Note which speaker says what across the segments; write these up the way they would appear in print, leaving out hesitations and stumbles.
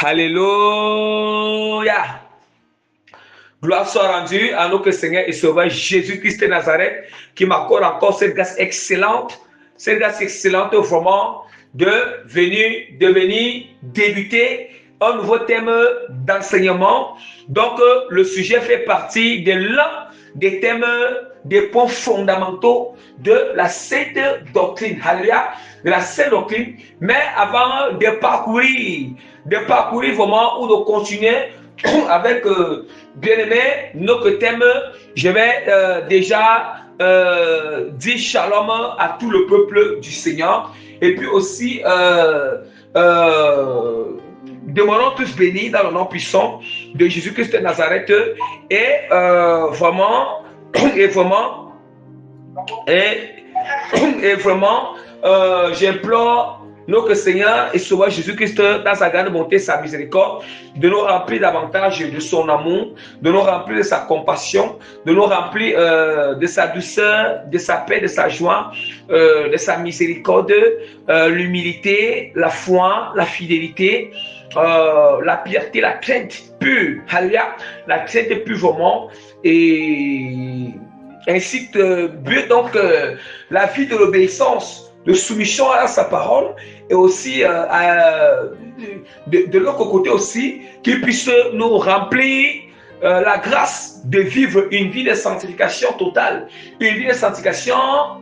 Speaker 1: Alléluia. Gloire soit rendue à notre Seigneur et Sauveur Jésus-Christ de Nazareth, qui m'accorde encore cette grâce excellente vraiment de venir débuter un nouveau thème d'enseignement. Donc, le sujet fait partie de l'un des thèmes, des points fondamentaux de la sainte doctrine. Alléluia, de la sainte doctrine. Mais avant de parcourir vraiment ou de continuer avec bien-aimé notre thème, je vais déjà dire shalom à tout le peuple du Seigneur. Et puis aussi, demeurons tous bénis dans le nom puissant de Jésus-Christ de Nazareth. Et vraiment, j'implore notre Seigneur et Sauveur Jésus-Christ, dans sa grande bonté, sa miséricorde, de nous remplir davantage de son amour, de nous remplir de sa compassion, de nous remplir de sa douceur, de sa paix, de sa joie, de sa miséricorde, l'humilité, la foi, la fidélité, la piété, la crainte pure, alléluia, la crainte pure vraiment, et ainsi que donc la vie de l'obéissance, de soumission à sa parole, et aussi de l'autre côté aussi, qu'il puisse nous remplir la grâce de vivre une vie de sanctification totale, une vie de sanctification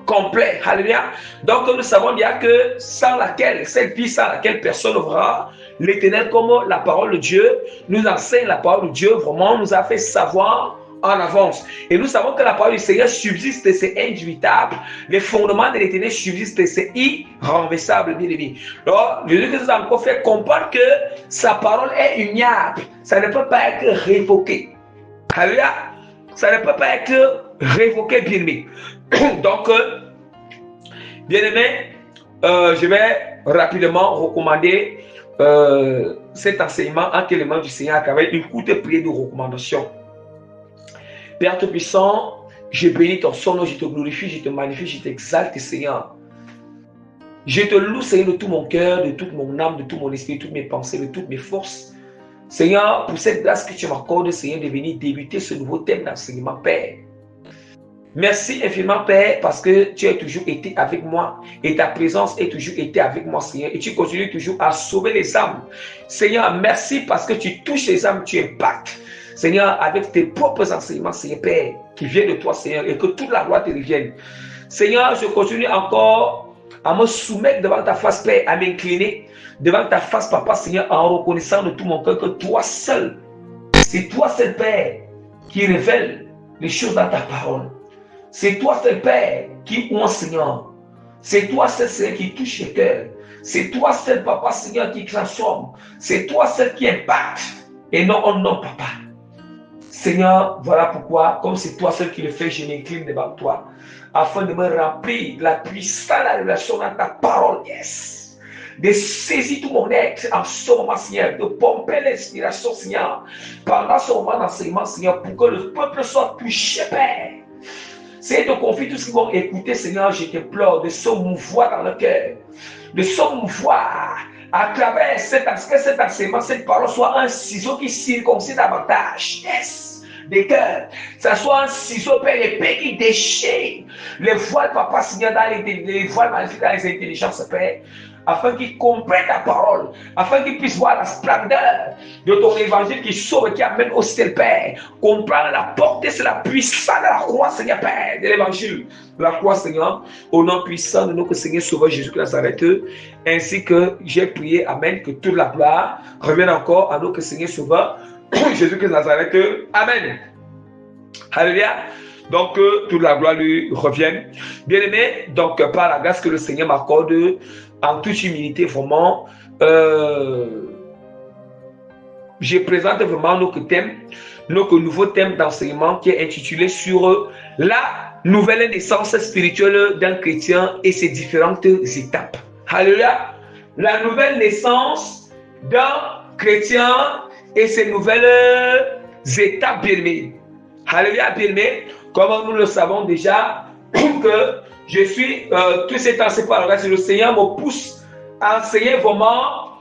Speaker 1: complète. Alléluia. Donc nous savons bien que sans laquelle, cette vie sans laquelle personne ne verra l'Éternel, comme la parole de Dieu nous enseigne, la parole de Dieu vraiment nous a fait savoir en avance. Et nous savons que la parole du Seigneur subsiste, c'est indubitable. Les fondements de l'Éternel subsistent, c'est irrenversable, bien aimé. Alors, Jésus nous a encore fait comprendre que sa parole est immutable. Ça ne peut pas être révoqué. Alléluia. Ça ne peut pas être révoqué, bien aimé. Donc, bien aimé, je vais rapidement recommander cet enseignement en élément du Seigneur avec une courte prière de recommandation. Père Tout-Puissant, je bénis ton nom, je te glorifie, je te magnifie, je t'exalte, Seigneur. Je te loue, Seigneur, de tout mon cœur, de toute mon âme, de tout mon esprit, de toutes mes pensées, de toutes mes forces. Seigneur, pour cette grâce que tu m'accordes, Seigneur, de venir débuter ce nouveau thème d'enseignement, Père. Merci infiniment, Père, parce que tu as toujours été avec moi et ta présence est toujours été avec moi, Seigneur. Et tu continues toujours à sauver les âmes. Seigneur, merci parce que tu touches les âmes, tu impactes. Seigneur, avec tes propres enseignements, Seigneur Père, qui viennent de toi, Seigneur, et que toute la gloire te revienne. Seigneur, je continue encore à me soumettre devant ta face, Père, à m'incliner devant ta face, Papa, Seigneur, en reconnaissant de tout mon cœur que toi seul, c'est toi seul, Père, qui révèle les choses dans ta parole. C'est toi seul, Père, qui ouvre, Seigneur. C'est toi seul, Seigneur, qui touche les cœurs. C'est toi seul, Papa, Seigneur, qui transforme. C'est toi seul qui impacte. Et non, oh non, Papa. Seigneur, voilà pourquoi, comme c'est toi seul qui le fais, je m'incline devant toi, afin de me remplir de la puissance de la révélation dans ta parole, yes. De saisir tout mon être en ce moment, Seigneur, de pomper l'inspiration, Seigneur, pendant ce moment d'enseignement, Seigneur, pour que le peuple soit touché, Père. Seigneur, de confier tout ce qu'ils vont écouter, Seigneur, je te pleure de se mouvoir dans le cœur, de se mouvoir à travers cet enseignement, cette parole soit un ciseau qui circoncise davantage, yes, des cœurs. Ça soit un ciseau, Père, épais qui déchire les voiles, Papa, Seigneur, dans les voiles maléfiques, dans les intelligences, Père, afin qu'ils comprennent ta parole, afin qu'ils puissent voir la splendeur de ton évangile qui sauve et qui amène au ciel, Père. Comprendre la portée, c'est la puissance de la croix, Seigneur, Père, de l'évangile. La croix, Seigneur, au nom puissant de notre Seigneur Sauveur Jésus-Christ Nazareth, ainsi que j'ai prié, Amen, que toute la gloire revienne encore à notre Seigneur Sauveur Jésus-Christ Nazareth, Amen. Alléluia. Donc, toute la gloire lui revienne. Bien-aimé, donc, par la grâce que le Seigneur m'accorde, en toute humilité, vraiment, je présente vraiment notre thème, notre nouveau thème d'enseignement qui est intitulé sur la nouvelle naissance spirituelle d'un chrétien et ses différentes étapes. Alléluia. La nouvelle naissance d'un chrétien et ses nouvelles étapes, bien-aimés. Alléluia, bien-aimés. Comme nous le savons déjà, que je suis tout cet enseignement par la grâce du Seigneur me pousse à enseigner vraiment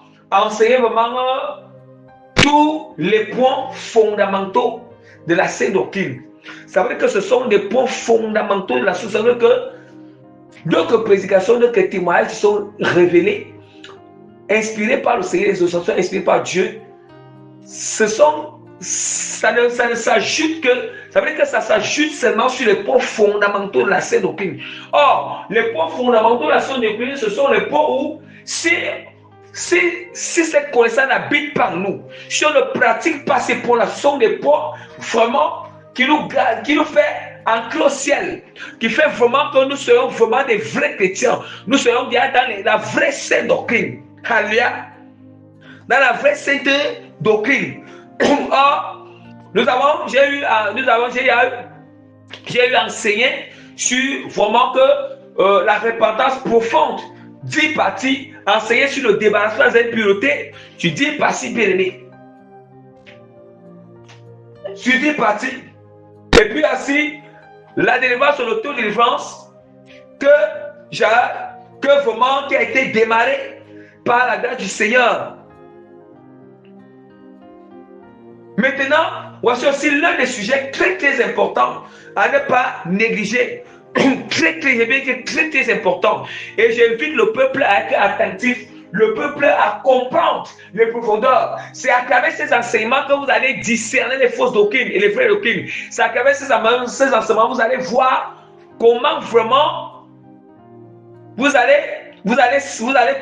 Speaker 1: tous les points fondamentaux de la sainte doctrine. Ça veut dire que ce sont des points fondamentaux de la source. Ça veut dire que d'autres prédications, d'autres témoignages sont révélés, inspirés par le Seigneur, les exhortations inspirées par Dieu. Ça ne s'ajoute que, ça veut dire que ça s'ajoute seulement sur les points fondamentaux de la sainte doctrine. Or, les points fondamentaux de la sainte doctrine, ce sont les points où, si cette connaissance n'habite pas en nous, si on ne pratique pas ces points-là, ce sont des points vraiment qui nous fait entrer au ciel, qui fait vraiment que nous soyons vraiment des vrais chrétiens. Nous soyons bien dans la vraie sainte doctrine. Alléluia. Dans la vraie sainte doctrine. Or, j'ai eu enseigné sur vraiment que la repentance profonde, 10 parties, enseigné sur le débarrassement des impuretés, sur 10 parties bien-aimées. Sur 10 parties. Et puis ainsi, la délivrance sur l'autodélivrance que vraiment qui a été démarré par la grâce du Seigneur. Maintenant, voici aussi l'un des sujets très très importants à ne pas négliger. Très important. Et j'invite le peuple à être attentif, le peuple à comprendre les profondeurs. C'est à travers ces enseignements que vous allez discerner les fausses doctrines et les vraies doctrines. C'est à travers ces enseignements que vous allez voir comment vraiment vous allez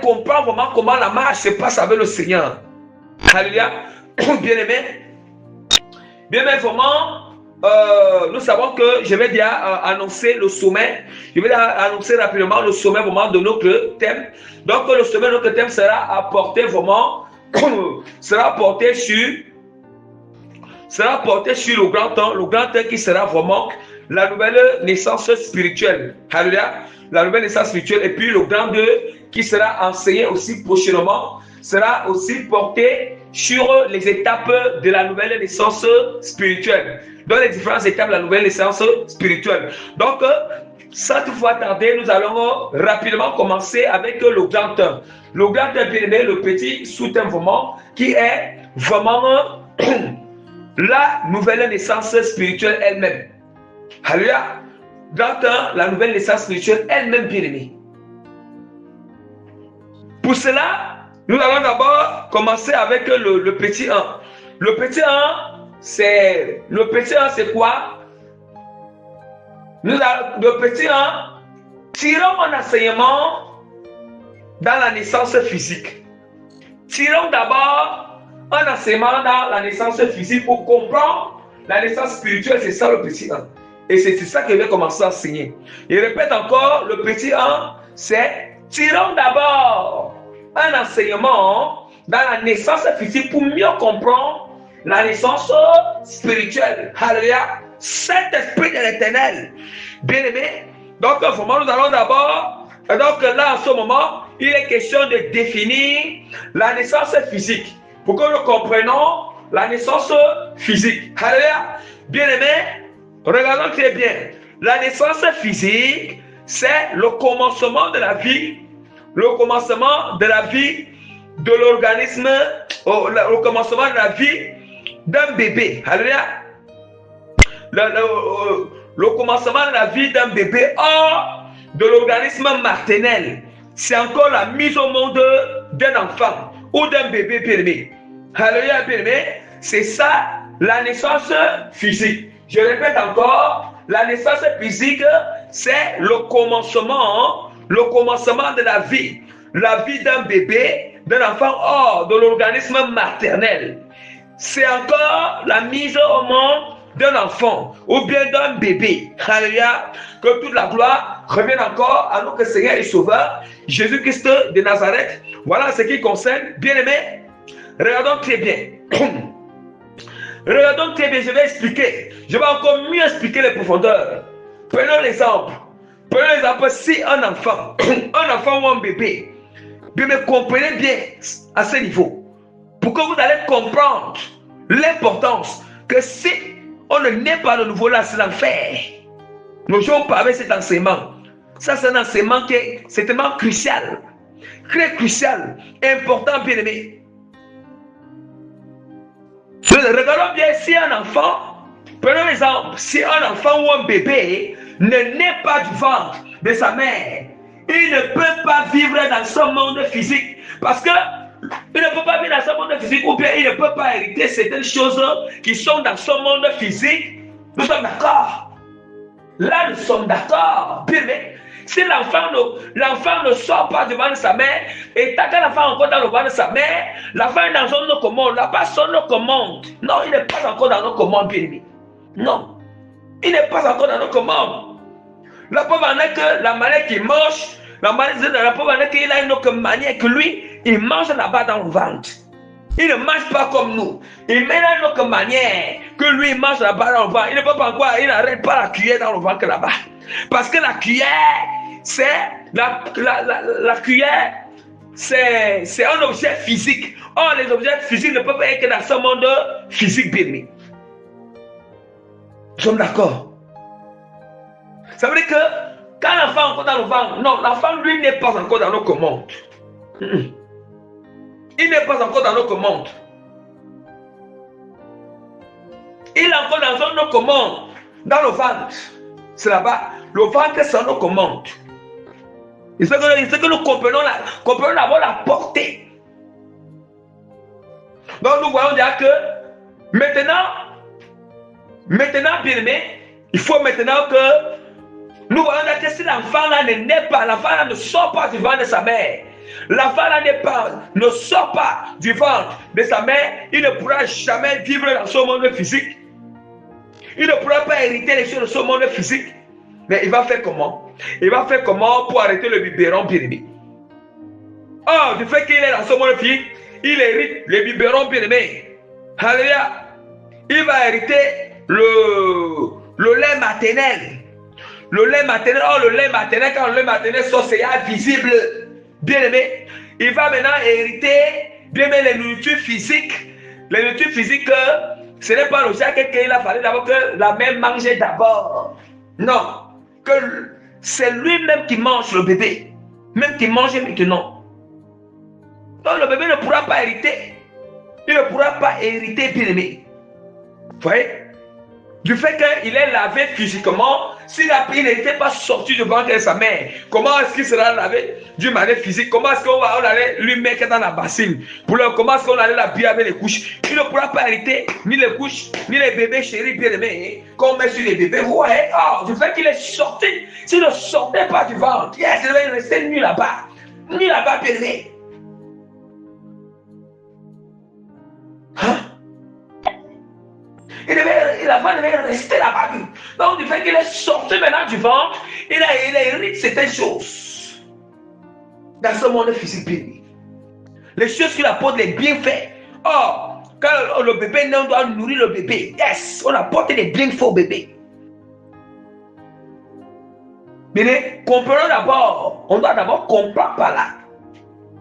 Speaker 1: comprendre vraiment comment la marche se passe avec le Seigneur. Alléluia. Bien-aimé, vraiment, nous savons que je vais déjà annoncer le sommet. Je vais annoncer rapidement le sommet vraiment de notre thème. Donc, le sommet de notre thème sera apporté vraiment, sera porté sur le grand temps. Le grand temps qui sera vraiment la nouvelle naissance spirituelle. Alléluia. La nouvelle naissance spirituelle. Et puis, le grand 2 qui sera enseigné aussi prochainement sera aussi porté sur les étapes de la nouvelle naissance spirituelle. Dans les différentes étapes de la nouvelle naissance spirituelle. Donc, sans toutefois tarder, nous allons rapidement commencer avec le grand thème. Le grand thème, bien aimé, le petit sous-thème vraiment, qui est vraiment la nouvelle naissance spirituelle elle-même. Alléluia. Grand thème, la nouvelle naissance spirituelle elle-même, bien aimé. Pour cela, nous allons d'abord commencer avec le petit 1. Le petit 1, c'est quoi? Le petit 1, tirons un enseignement dans la naissance physique. Tirons d'abord un enseignement dans la naissance physique pour comprendre la naissance spirituelle. C'est ça le petit 1. Et c'est ça que je vais commencer à enseigner. Et répète encore, le petit 1, c'est tirons d'abord un enseignement dans la naissance physique pour mieux comprendre la naissance spirituelle. Alléluia. Saint-Esprit de l'Éternel. Bien-aimé. Donc, vraiment, nous allons d'abord. Donc, là, en ce moment, il est question de définir la naissance physique. Pour que nous comprenions la naissance physique. Alléluia. Bien-aimé, regardons très bien. La naissance physique, c'est le commencement de la vie. Le commencement de la vie de l'organisme, le commencement de la vie d'un bébé. Alléluia. Le commencement de la vie d'un bébé hors de l'organisme maternel. C'est encore la mise au monde d'un enfant ou d'un bébé bien-aimé. Alléluia, bien-aimé. C'est ça la naissance physique. Je répète encore, la naissance physique, c'est le commencement de la vie d'un bébé, d'un enfant hors de l'organisme maternel. C'est encore la mise au monde d'un enfant ou bien d'un bébé. Alléluia. Que toute la gloire revienne encore à notre Seigneur et Sauveur, Jésus-Christ de Nazareth. Voilà ce qui concerne, bien-aimés. Regardons très bien. Regardons très bien, je vais expliquer. Je vais encore mieux expliquer les profondeurs. Prenons l'exemple. Prenons l'exemple, si un enfant ou un bébé, bien me comprenez bien à ce niveau. Pour que vous allez comprendre l'importance que si on ne naît pas de nouveau là, c'est l'enfer. Nous jouons pas avec cet enseignement. Ça, c'est un enseignement qui est certainement crucial. Très crucial, important, bien aimé. Regardons bien si un enfant, prenons l'exemple, si un enfant ou un bébé ne naît pas du ventre de sa mère, il ne peut pas vivre dans ce monde physique parce que il ne peut pas vivre dans ce monde physique ou bien il ne peut pas hériter certaines choses qui sont dans ce monde physique. Nous sommes d'accord. Là, nous sommes d'accord. Mais si l'enfant ne sort pas du ventre de sa mère, et tant que l'enfant est encore dans le ventre de sa mère, l'enfant est dans un autre monde, là pas son autre monde. Non, il n'est pas encore dans notre monde, bien aimé. Non, il n'est pas encore dans notre monde. La pauvre en est que la manière qu'il mange, la pauvre en est qu'il a une autre manière que lui, il mange là-bas dans le ventre. Il ne mange pas comme nous. Il met une autre manière que lui il mange là-bas dans le ventre. Il ne peut pas encore, il n'arrête pas la cuillère dans le ventre là-bas. Parce que la cuillère, c'est la cuillère, c'est un objet physique. Or, les objets physiques ne peuvent pas être que dans ce monde physique bien. Nous sommes d'accord. Ça veut dire que quand l'enfant est encore dans le ventre, non, l'enfant lui n'est pas encore dans notre monde. Il n'est pas encore dans notre monde. Il est encore dans un autre monde, dans le ventre. C'est là-bas. Le ventre, c'est un autre monde. Il faut que nous comprenons d'abord la portée. Donc nous voyons déjà que maintenant, bien aimé, il faut maintenant que nous voyons que si l'enfant là ne naît pas, l'enfant là ne sort pas du ventre de sa mère, l'enfant là ne sort pas du ventre de sa mère, il ne pourra jamais vivre dans ce monde physique. Il ne pourra pas hériter les choses de ce monde physique. Mais il va faire comment? Il va faire comment pour arrêter le biberon bien-aimé? Oh, du fait qu'il est dans ce monde physique, il hérite le biberon bien-aimé. Alléluia. Il va hériter le lait maternel. Le lait maternel, quand le lait maternel sort, c'est visible. Bien-aimé, il va maintenant hériter, bien-aimé, les nourritures physiques. Les nourritures physiques, ce n'est pas le genre qu'il a fallu d'abord que la mère mange d'abord. Non, que c'est lui-même qui mange le bébé. Même qui mange maintenant. Donc le bébé ne pourra pas hériter. Il ne pourra pas hériter, bien-aimé. Vous voyez? Du fait qu'il est lavé physiquement, s'il n'était pas sorti du ventre de sa mère, comment est-ce qu'il sera lavé d'une manière physique? Comment est-ce qu'on allait lui mettre dans la bassine? Comment est-ce qu'on allait l'habiller avec les couches? Il ne pourra pas hériter ni les couches, ni les bébés chéris bien-aimés, qu'on met sur les bébés. Vous voyez? Oh, du fait qu'il est sorti, s'il ne sortait pas du ventre, il devait rester nu là-bas. Nu là-bas, bien-aimé. Hein? L'enfant devait rester là-bas. Donc, du fait qu'il est sorti maintenant du ventre, il hérite certaines choses dans ce monde physique. Les choses qu'il apporte, les bienfaits. Or, quand le bébé naît, on doit nourrir le bébé. Yes, on apporte des bienfaits au bébé. Mais comprenons d'abord, on doit d'abord comprendre par là.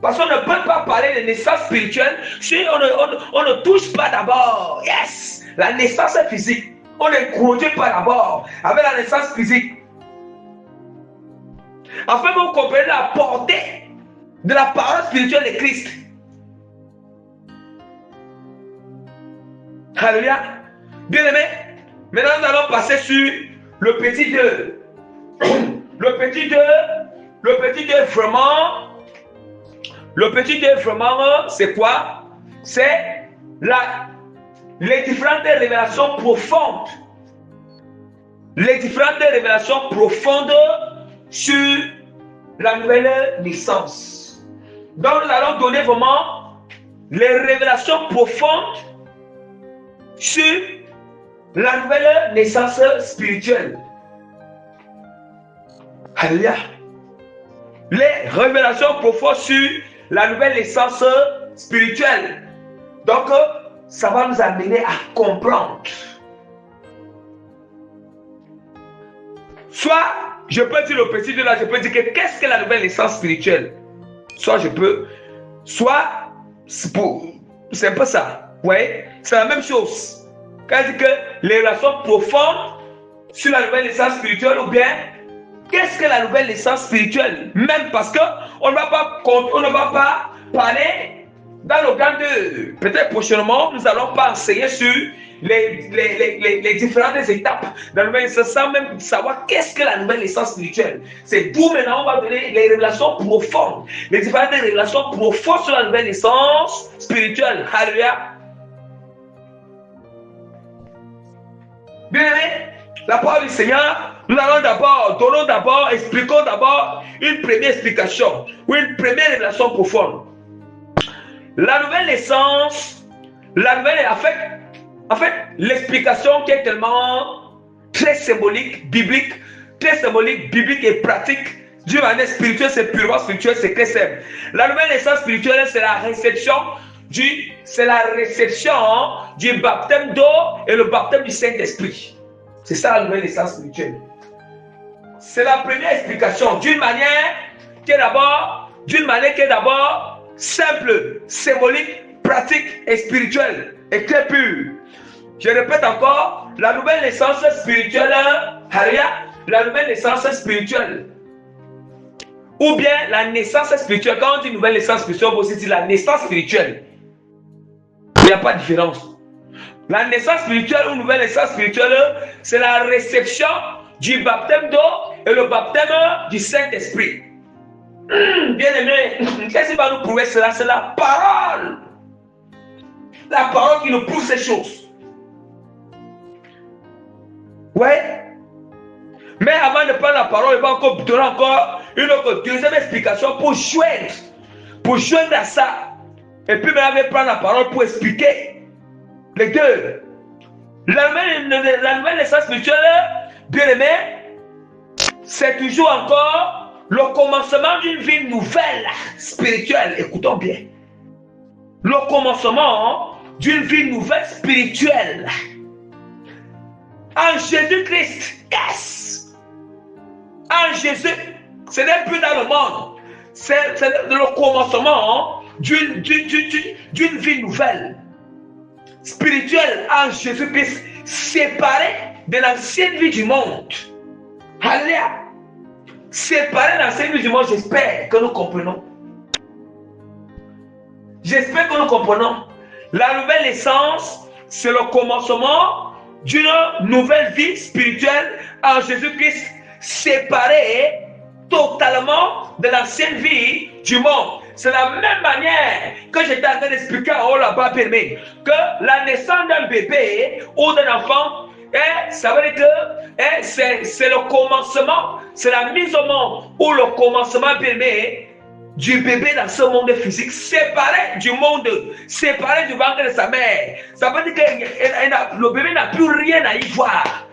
Speaker 1: Parce qu'on ne peut pas parler de naissance spirituelle si on ne touche pas d'abord. Yes! La naissance physique, on ne conduit pas d'abord avec la naissance physique. Afin que vous compreniez la portée de la parole spirituelle de Christ. Alléluia. Bien aimé, maintenant nous allons passer sur le petit 2. Le petit 2 vraiment, c'est quoi? C'est les différentes révélations profondes. Les différentes révélations profondes sur la nouvelle naissance. Donc nous allons donner vraiment les révélations profondes sur la nouvelle naissance spirituelle. Alléluia. Les révélations profondes sur la nouvelle naissance spirituelle. Donc, ça va nous amener à comprendre. Soit, je peux dire le petit de là, je peux dire que qu'est-ce que la nouvelle naissance spirituelle? Soit c'est un peu ça. Vous voyez? C'est la même chose. Quand je dis que les relations profondes sur la nouvelle naissance spirituelle, ou bien, qu'est-ce que la nouvelle naissance spirituelle? Même parce qu'on ne va pas parler Dans le plan 2, peut-être prochainement, nous allons pas enseigner sur les différentes étapes de la nouvelle naissance sans même savoir qu'est-ce que la nouvelle naissance spirituelle. C'est d'où maintenant on va donner les révélations profondes, les différentes révélations profondes sur la nouvelle naissance spirituelle. Alléluia. Bien aimé, la parole du Seigneur, nous allons d'abord, expliquons d'abord une première explication ou une première révélation profonde. La nouvelle naissance, en fait, l'explication qui est tellement très symbolique, biblique et pratique, d'une manière spirituelle, c'est purement spirituel, c'est très simple. La nouvelle naissance spirituelle, c'est la réception du baptême d'eau et le baptême du Saint-Esprit. C'est ça la nouvelle naissance spirituelle. C'est la première explication d'une manière qui est d'abord simple, symbolique, pratique et spirituelle et très pure. Je répète encore, la nouvelle naissance spirituelle, la nouvelle naissance spirituelle, ou bien la naissance spirituelle. Quand on dit nouvelle naissance spirituelle, on peut aussi dire la naissance spirituelle. Il n'y a pas de différence. La naissance spirituelle ou nouvelle naissance spirituelle, c'est la réception du baptême d'eau et le baptême du Saint-Esprit. Bien aimé, qu'est-ce qui va nous prouver cela? C'est la parole. La parole qui nous prouve ces choses. Ouais. Mais avant de prendre la parole, il va encore donner encore une autre deuxième explication pour joindre à ça. Et puis maintenant, il va prendre la parole pour expliquer les deux. La nouvelle naissance spirituelle, bien aimé, c'est toujours encore le commencement d'une vie nouvelle spirituelle. Écoutons bien. Le commencement d'une vie nouvelle spirituelle. En Jésus-Christ. Yes. En Jésus. Ce n'est plus dans le monde. C'est le commencement d'une vie nouvelle. Spirituelle en Jésus-Christ. Séparée de l'ancienne vie du monde. Alléluia. Séparé dans cette vie du monde, j'espère que nous comprenons. J'espère que nous comprenons. La nouvelle naissance, c'est le commencement d'une nouvelle vie spirituelle en Jésus-Christ, séparée totalement de l'ancienne vie du monde. C'est la même manière que j'étais en train d'expliquer en haut là-bas, permis, que la naissance d'un bébé ou d'un enfant, ça veut dire que c'est le commencement, c'est la mise au monde ou le commencement permet du bébé dans ce monde physique, séparé du monde, séparé du ventre de sa mère. Ça veut dire que le bébé n'a plus rien à y voir,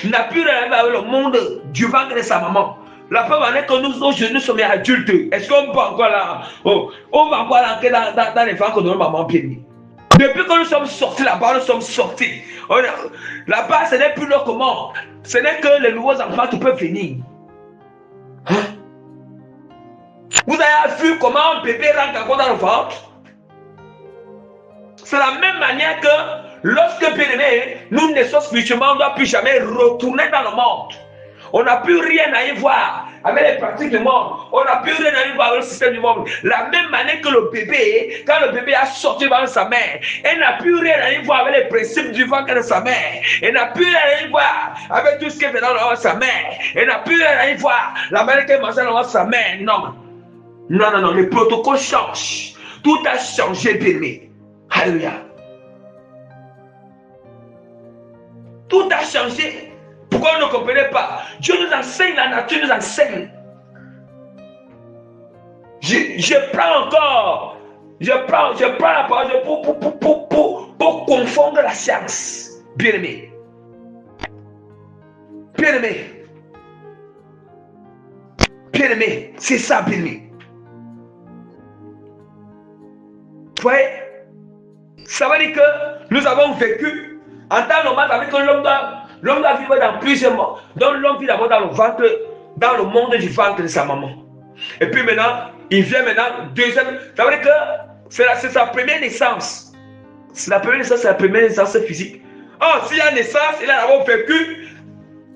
Speaker 1: n'a plus rien à voir avec le monde du ventre de sa maman. La preuve en est que nous sommes adultes. Est-ce qu'on peut encore là, on va encore rentrer dans les ventres de nos mamans bénies. Depuis que nous sommes sortis là-bas, nous sommes sortis. Là-bas, ce n'est plus le comment. Ce n'est que les nouveaux enfants qui peuvent venir. Hein? Vous avez vu comment un bébé rentre encore dans le ventre? C'est la même manière que lorsque nous naissons spirituellement, on ne doit plus jamais retourner dans le monde. On n'a plus rien à y voir avec les pratiques du monde. On n'a plus rien à y voir avec le système du monde. La même manière que le bébé, quand le bébé a sorti dans sa mère, elle n'a plus rien à y voir avec les principes du ventre de sa mère. Elle n'a plus rien à y voir avec tout ce qui est dans le ventre de sa mère. Elle n'a plus rien à y voir la manière qu'elle mange dans le ventre de sa mère. Non. Non, non, non. Les protocoles changent. Tout a changé, bébé. Alléluia. Tout a changé. Pourquoi on ne comprenait pas? Dieu nous enseigne, la nature nous enseigne. Je prends la parole pour confondre la science. Bien-aimé. Bien-aimé. Bien-aimé. C'est ça, bien-aimé. Vous voyez? Ça veut dire que nous avons vécu en temps normal avec l'homme doit vivre dans plusieurs mondes. Donc l'homme vit d'abord dans le monde du ventre de sa maman. Et puis maintenant, il vient maintenant, deuxième. Ça veut dire que c'est sa première naissance. C'est la première naissance physique. Oh, s'il y a naissance, il a d'abord vécu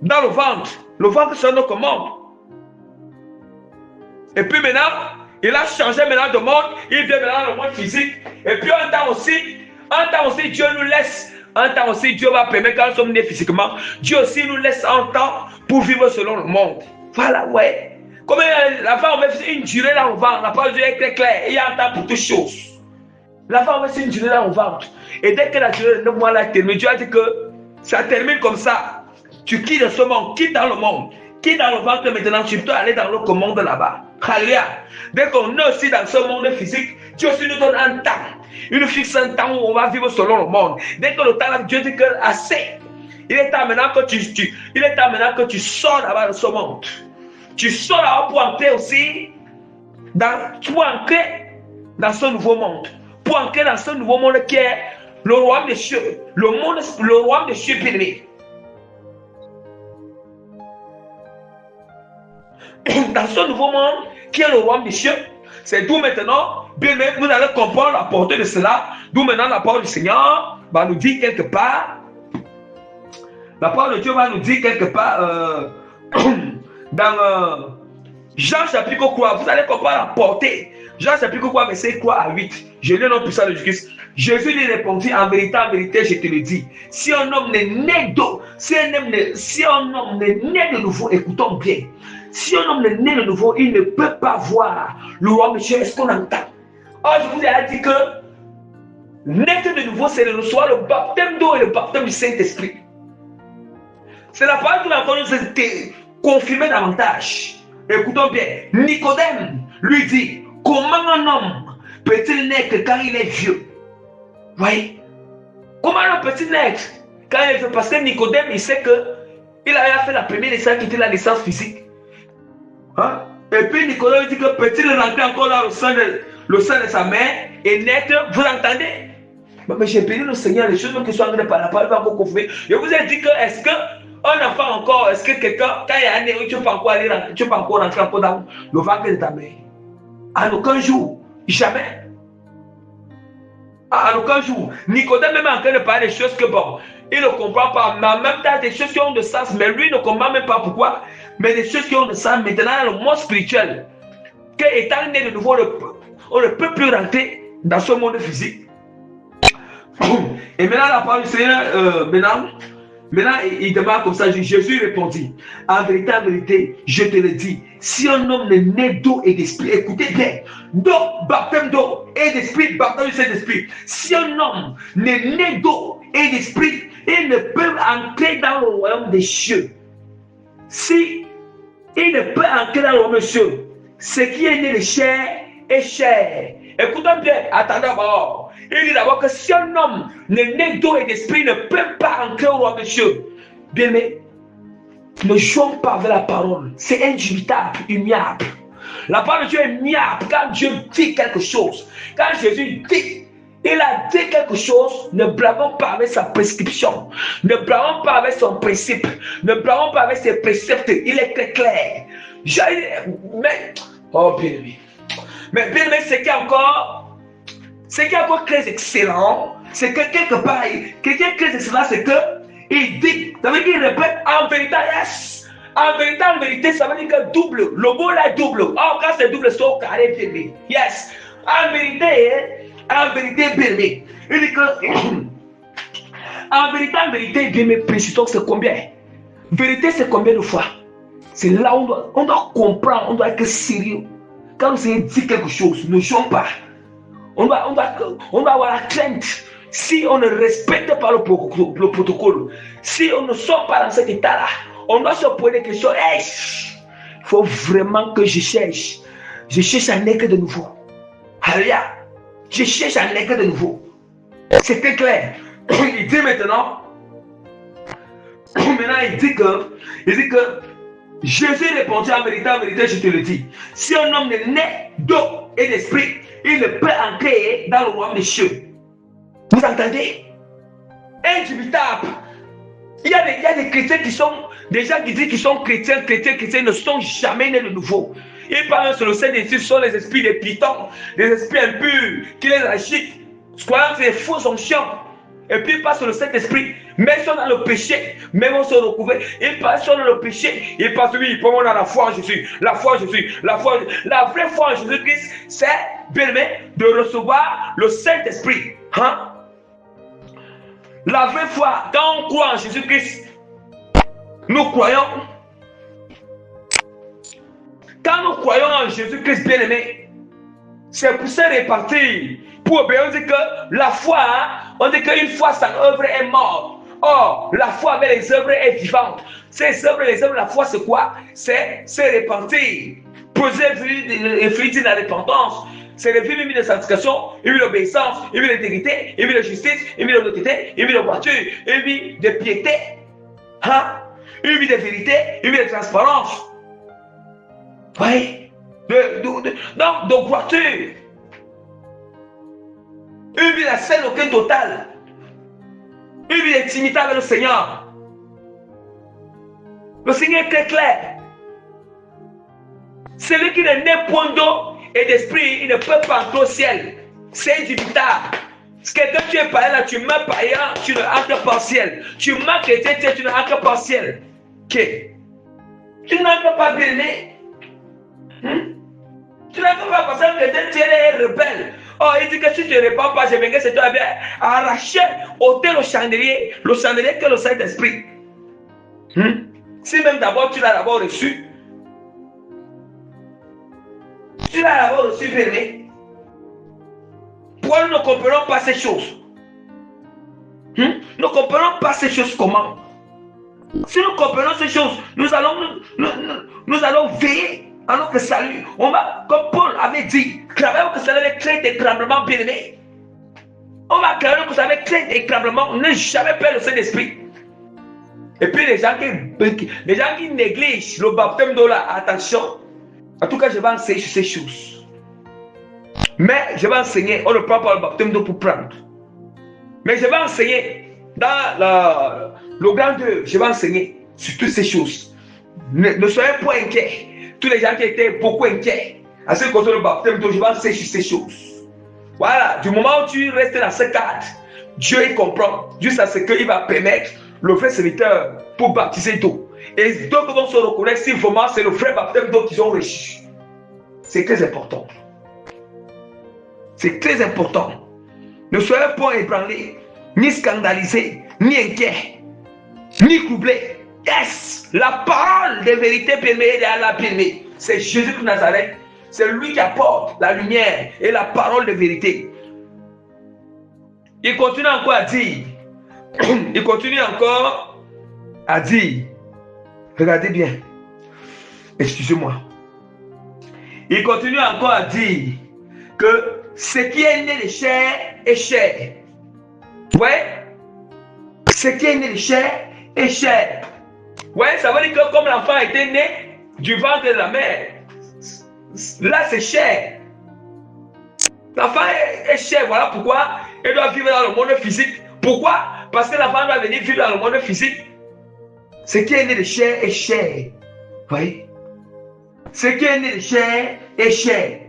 Speaker 1: dans le ventre. Le ventre, c'est notre monde. Et puis maintenant, Il a changé maintenant de monde. Il vient maintenant dans le monde physique. Et puis un temps aussi, Dieu nous laisse. Un temps aussi, Dieu va permettre quand nous sommes nés physiquement. Dieu aussi nous laisse un temps pour vivre selon le monde. Voilà, ouais. Comme la femme fait une durée dans le ventre, la parole de Dieu est très claire. Il y a un temps pour toutes choses. La femme fait une durée dans le ventre. Et dès que la durée de 9 mois là termine, Dieu a dit que ça termine comme ça. Tu quittes ce monde, quitte dans le monde. Quitte dans le ventre maintenant, tu peux aller dans l'autre monde là-bas. Alléluia. Dès qu'on est aussi dans ce monde physique, Dieu aussi nous donne un temps. Il nous fixe un temps où on va vivre selon le monde. Dès que le temps là, Dieu dit que assez. Il est temps maintenant que tu sors là-bas de ce monde. Tu sors là-bas pour entrer aussi dans ce nouveau monde. Pour entrer dans ce nouveau monde qui est le royaume des cieux. Le royaume des cieux bien-aimé. Dans ce nouveau monde qui est le royaume des cieux, c'est d'où maintenant, bien aimé, vous allez comprendre la portée de cela. D'où maintenant la parole du Seigneur va nous dire quelque part. La parole de Dieu va nous dire quelque part dans Jean chapitre 3, vous allez comprendre la portée. Jean chapitre 3, verset 3 à 8. Je lis notre puissant de Jésus. Jésus lui répondit, en vérité, je te le dis. Si un homme n'est né d'eau, si un homme n'est né de nouveau, écoutons bien. Si un homme est né de nouveau, il ne peut pas voir le royaume de Dieu. Est-ce qu'on entend? Oh, je vous ai dit que naître de nouveau, c'est de recevoir le baptême d'eau et le baptême du Saint-Esprit. C'est la parole qui va encore nous confirmer davantage. Écoutons bien. Nicodème lui dit, comment un homme peut-il naître quand il est vieux? Oui. Comment un homme peut-il naître quand il est vieux? Parce que Nicodème, il sait qu'il a fait la première naissance qui était la naissance physique. Hein? Et puis Nicodème dit que peut-il rentrer encore dans le sein de sa mère et naître? Vous entendez? Mais j'ai béni le Seigneur, les choses qui sont en train de parler, la parole va encore confirmer. Je vous ai dit que est-ce qu'un enfant encore, est-ce que quelqu'un, quand il y a un né, tu peux encore rentrer encore dans le ventre de ta mère? En aucun jour, jamais. En aucun jour. Nicodème même en train de parler des choses que bon, il ne comprend pas, mais en même temps des choses qui ont de sens, mais lui ne comprend même pas pourquoi, mais des choses qui ont de sens maintenant dans le monde spirituel, qu'étant né de nouveau, on ne peut plus rentrer dans ce monde physique. Et maintenant la parole du Seigneur, maintenant il demande comme ça, Jésus répondit, en vérité, je te le dis, si un homme n'est né d'eau et d'esprit, écoutez bien, d'eau, baptême d'eau, et d'esprit, baptême du Saint-Esprit, si un homme n'est né d'eau et d'esprit, il ne peut entrer dans le royaume des cieux. Si il ne peut entrer dans le royaume des cieux, ce qui est né de chair est chair. Écoutons bien, attendez d'abord. Il dit d'abord que si un homme n'est né d'eau et d'esprit, il ne peut pas entrer au royaume des cieux. Bien, mais ne jouons pas avec la parole. C'est indubitable, immuable. La parole de Dieu est immuable. Quand Dieu dit quelque chose, quand Jésus dit, il a dit quelque chose, ne blâmons pas avec sa prescription. Ne blâmons pas avec son principe. Ne blâmons pas avec ses préceptes. Il est très clair. Mais, oh bien aimé. Mais bien aimé, ce qui est encore très excellent, c'est que quelque part, quelqu'un très excellent, c'est que il dit, ça veut dire qu'il répète en vérité, yes. En vérité, ça veut dire que double. Le mot là est double. Oh, quand c'est double, c'est au carré, bien. Yes. En vérité, bien. Il dit que, en vérité, bien, mais précisons c'est combien? Vérité, c'est combien de fois? C'est là où on doit comprendre, on doit être sérieux. Quand le Seigneur dit quelque chose, ne jouons pas. On doit avoir la crainte. Si on ne respecte pas le protocole, si on ne sort pas dans cet état-là, on doit se poser des questions. Hey, il faut vraiment que je cherche à naître de nouveau. Alléluia. Je cherche à naître de nouveau. C'est très clair. Il dit maintenant, il dit que Jésus répondit en vérité, je te le dis. Si un homme est né d'eau et d'esprit, il ne peut entrer dans le royaume des cieux. Vous entendez? Indubitable. Il y a des chrétiens qui sont, des gens qui disent qu'ils sont chrétiens ne sont jamais nés de nouveau. Ils parlent sur le Saint-Esprit, ce sont les esprits des pitons, les esprits impurs qui les agitent. Croyant que c'est des faux onctions. Et puis il passe sur le Saint-Esprit. Même si on a le péché, même on se recouvre, il passe sur le péché. Il passe, oui, pour moi, on a la foi en Jésus. La foi en Jésus. La foi. La vraie foi en Jésus-Christ, c'est, bien aimé, de recevoir le Saint-Esprit. Hein? La vraie foi, quand on croit en Jésus-Christ, nous croyons. Quand nous croyons en Jésus-Christ, bien aimé, c'est pour se répartir. Pour obéir, on dit que la foi, hein, on dit qu'une fois sa œuvre est morte. Or, la foi avec les œuvres est vivante. Ces œuvres, les œuvres, la foi, c'est quoi? C'est se répartir. Poser les fruits de la repentance. C'est le vie de sanctification, une vie d'obéissance, une vie d'intégrité, une vie de justice, une vie d'honnêteté, une vie de voiture, une vie de piété, hein? Une vie de vérité, une vie de transparence. Oui. Donc, de voiture. Une vie de saine aucun total. Une vie d'intimité avec le Seigneur. Le Seigneur est très clair. Celui qui n'est né point d'eau et d'esprit, il ne peut pas entrer au ciel. C'est indubitable. Parce que quand tu es païen là, tu meurs païen, tu ne entres pas au ciel. Tu meurs chrétien, tu ne entres pas au ciel. Okay. Tu n'entres pas bien né. Tu n'entres pas parce que tu es rebelle. Oh, il dit que si tu ne réponds pas, je viendrai chez toi, bien arracher, ôter le chandelier que le Saint-Esprit. Si même d'abord tu l'as d'abord reçu, tu l'as d'abord reçu, bien. Pourquoi nous ne comprenons pas ces choses? Nous ne comprenons pas ces choses comment? Si nous comprenons ces choses, nous allons veiller à notre salut. On va, comme Paul avait dit, cramer que ça avec crainte et tremblement, bien aimé. On va cramer que ça avec crainte et tremblement, ne jamais perdre le Saint-Esprit. Et puis les gens qui négligent le baptême d'eau là, attention. En tout cas, je vais enseigner sur ces choses. Mais je vais enseigner, on ne prend pas le baptême d'eau pour prendre. Mais je vais enseigner dans le grand 2, je vais enseigner sur toutes ces choses. Ne soyez pas inquiets. Tous les gens qui étaient beaucoup inquiets à ce qui concerne le baptême d'eau, je vais enseigner sur ces choses. Voilà, du moment où tu restes dans ce cadre, Dieu il comprend, juste à ce qu'il va permettre le vrai serviteur pour baptiser d'eau. Et donc, vont se reconnaître si vraiment c'est le vrai baptême d'eau qu'ils ont reçu. C'est très important. C'est très important. Ne soyez pas ébranlés, ni scandalisés, ni inquiets, ni troublés. Yes, la parole de vérité permet à la permet. C'est Jésus de Nazareth. C'est lui qui apporte la lumière et la parole de vérité. Il continue encore à dire. Il continue encore à dire. Regardez bien. Excusez-moi. Il continue encore à dire que ce qui est né de chair est chair. Ouais. Ce qui est né de chair est chair. Ouais, ça veut dire que comme l'enfant était né du ventre de la mère, là c'est chair. L'enfant est chair, voilà pourquoi il doit vivre dans le monde physique. Pourquoi? Parce que l'enfant doit venir vivre dans le monde physique. Ce qui est né de chair est chair. Oui. Ce qui est né de chair est chair.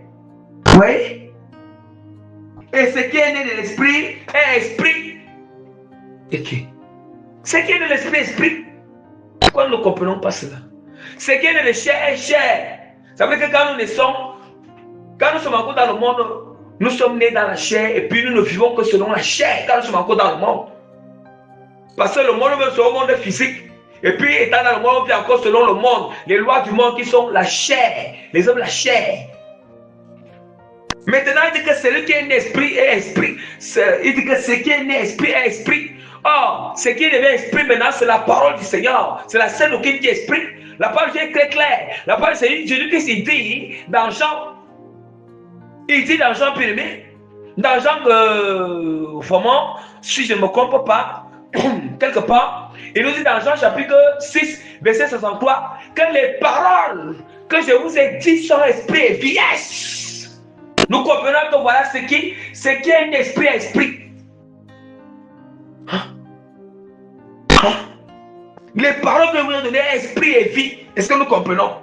Speaker 1: Oui. Et ce qui est né de l'esprit est esprit. Ok. Ce qui est né de l'esprit est esprit. Pourquoi nous ne comprenons pas cela? Ce qui est né de chair est chair. Ça veut dire que quand nous naissons, quand nous sommes encore dans le monde, nous sommes nés dans la chair et puis nous ne vivons que selon la chair quand nous sommes encore dans le monde. Parce que le monde veut selon le monde physique. Et puis étant dans le monde, on vit encore selon le monde, les lois du monde qui sont la chair, les hommes de la chair. Maintenant, il dit que celui qui est né esprit est esprit. Il dit que ce qui est né esprit est esprit. Or, ce qui devient esprit maintenant, c'est la parole du Seigneur. C'est la scène auquel qui est esprit. La parole est très claire. La parole, c'est Jésus-Christ, il dit dans Jean. Il dit dans Jean bien-aimé, dans Jean, vraiment, si je ne me trompe pas, quelque part, il nous dit dans Jean chapitre 6, verset 63, que les paroles que je vous ai dites sont esprit et vie. Yes! Nous comprenons que voilà ce qui est un esprit à esprit. Les paroles que vous nous donnez, esprit et vie. Est-ce que nous comprenons?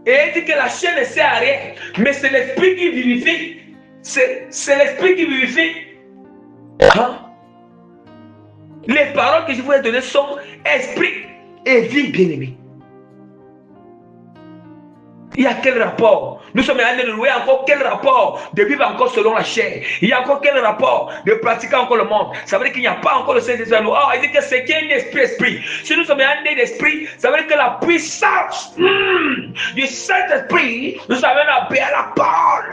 Speaker 1: Et il dit que la chair ne sert à rien, mais c'est l'esprit qui vivifie. C'est l'esprit qui vivifie. Hein? Les paroles que je vous ai données sont esprit et vie, bien-aimés. Il y a quel rapport? Nous sommes allés de louer encore quel rapport de vivre encore selon la chair? Il y a encore quel rapport de pratiquer encore le monde? Ça veut dire qu'il n'y a pas encore le Saint-Esprit à nous. Oh, il dit que c'est qu'il y a un esprit. Si nous sommes allés d'esprit, ça veut dire que la puissance du Saint-Esprit nous amène à béir la parole.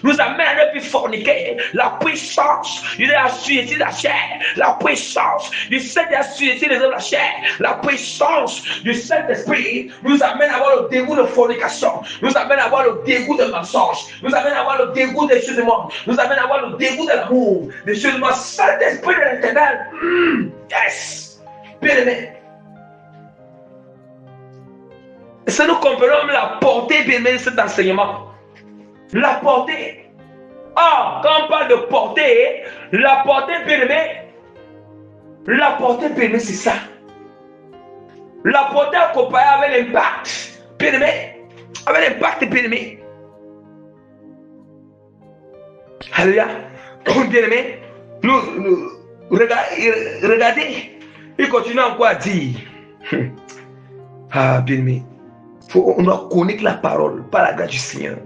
Speaker 1: Nous amène à ne plus forniquer. La puissance de la suicide de la chair. La puissance du Saint-Esprit de la chair. La puissance du Saint-Esprit nous amène à avoir le dégoût de fornication. Nous amène à avoir le dégoût de mensonge. Nous amène à avoir le dégoût des choses du monde. Nous amène à avoir le dégoût de l'amour. Des choses du monde. Saint-Esprit de l'Éternel. Yes. Bien-aimé. Ça nous comprenons la portée, bien-aimé, de cet enseignement. La portée. Ah, quand on parle de portée, la portée, bien-aimé, c'est ça. La portée accompagnée avec l'impact, bien-aimé, avec l'impact, bien-aimé. Alléluia. Bien-aimé, regardez, il continue encore à dire. Ah, bien-aimé, on doit connaître la parole par la grâce du Seigneur,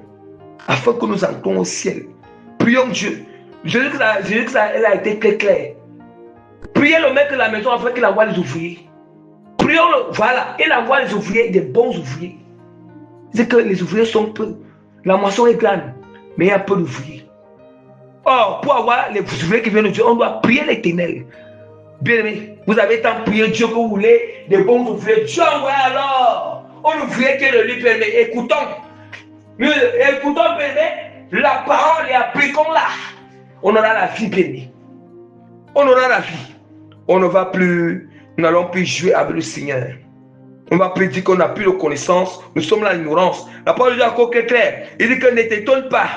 Speaker 1: afin que nous entrons au ciel. Prions Dieu. Je dis que ça elle a été très clair. Priez le maître de la maison afin qu'il envoie les ouvriers. Prions-le, voilà, il envoie les ouvriers, des bons ouvriers. C'est que les ouvriers sont peu. La moisson est grande, mais il y a peu d'ouvriers. Or, pour avoir les ouvriers qui viennent de Dieu, on doit prier l'Éternel. Bien aimé, vous avez tant prié Dieu que vous voulez des bons ouvriers. Dieu envoie alors un ouvrier qui est de lui, bien aimé. Écoutons, bien aimé, la parole et appliquons-la. On aura la vie, bien aimé. On aura la vie. On ne va plus, nous n'allons plus jouer avec le Seigneur. On va plus dire qu'on n'a plus de connaissance. Nous sommes dans l'ignorance. La parole de Dieu est encore claire. Il dit que ne t'étonne pas.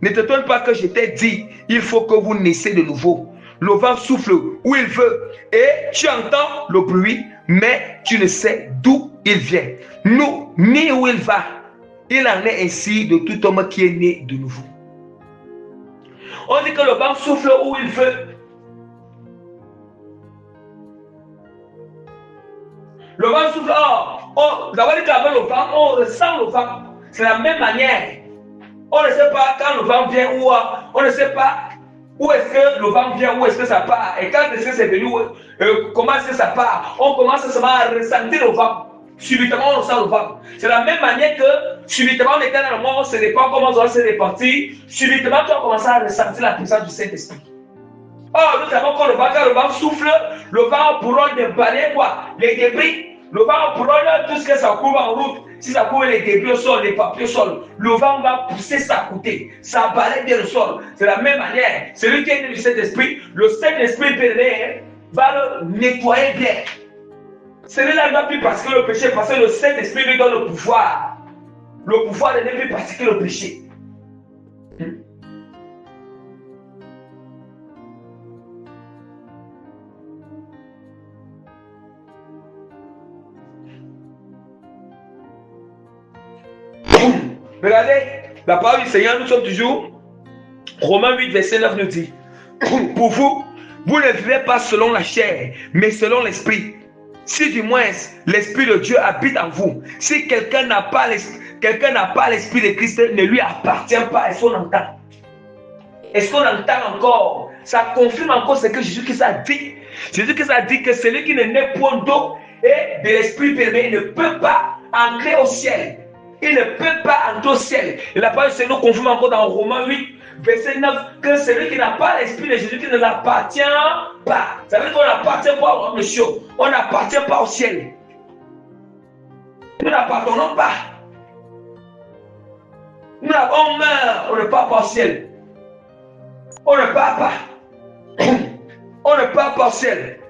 Speaker 1: Ne t'étonne pas que je t'ai dit, il faut que vous naissiez de nouveau. Le vent souffle où il veut et tu entends le bruit, mais tu ne sais d'où il vient, ni où il va. Il en est ainsi de tout homme qui est né de nouveau. On dit que le vent souffle où il veut. Le vent souffle, vous avez dit qu'avec le vent, on ressent le vent. C'est la même manière. On ne sait pas quand le vent vient ou on ne sait pas où est-ce que le vent vient, où est-ce que ça part. Et quand est-ce que c'est venu, comment est-ce que ça part. On commence seulement à ressentir le vent. Subitement, on ressent le vent. C'est la même manière que subitement, on était dans le monde, on ne sait pas comment on va se répartir. Subitement, tu vas commencer à ressentir la puissance du Saint-Esprit. Or, nous savons quand le vent souffle, le vent pourra déballer quoi? Les débris. Le vent pourra tout ce que ça couvre en route. Si ça couvre les débris au sol, les papiers au sol, le vent va pousser ça côté. Ça balaye bien le sol. C'est la même manière. Celui qui est né du Saint-Esprit, le Saint-Esprit va le nettoyer bien. Celui-là ne va plus pratiquer le péché parce que le Saint-Esprit lui donne le pouvoir. Le pouvoir de ne plus pratiquer le péché. Regardez, la parole du Seigneur, nous sommes toujours. Romains 8, verset 9 nous dit, pour vous, vous ne vivez pas selon la chair, mais selon l'esprit. Si du moins l'esprit de Dieu habite en vous, si quelqu'un n'a pas l'esprit de Christ, ne lui appartient pas. Est-ce qu'on entend? Est-ce qu'on entend encore? Ça confirme encore ce que Jésus-Christ a dit. Jésus-Christ a dit que celui qui n'est né point d'eau et de l'esprit permet ne peut pas entrer au ciel. Il ne peut pas entrer au ciel. Et la parole de Dieu nous confirme encore dans Romains 8, verset 9, que celui qui n'a pas l'esprit de Jésus qui ne l'appartient pas. Ça veut dire qu'on n'appartient pas au ciel. On n'appartient pas au ciel. Nous n'appartenons pas. On meurt, on ne part pas au ciel. On ne part pas. On ne part pas au ciel.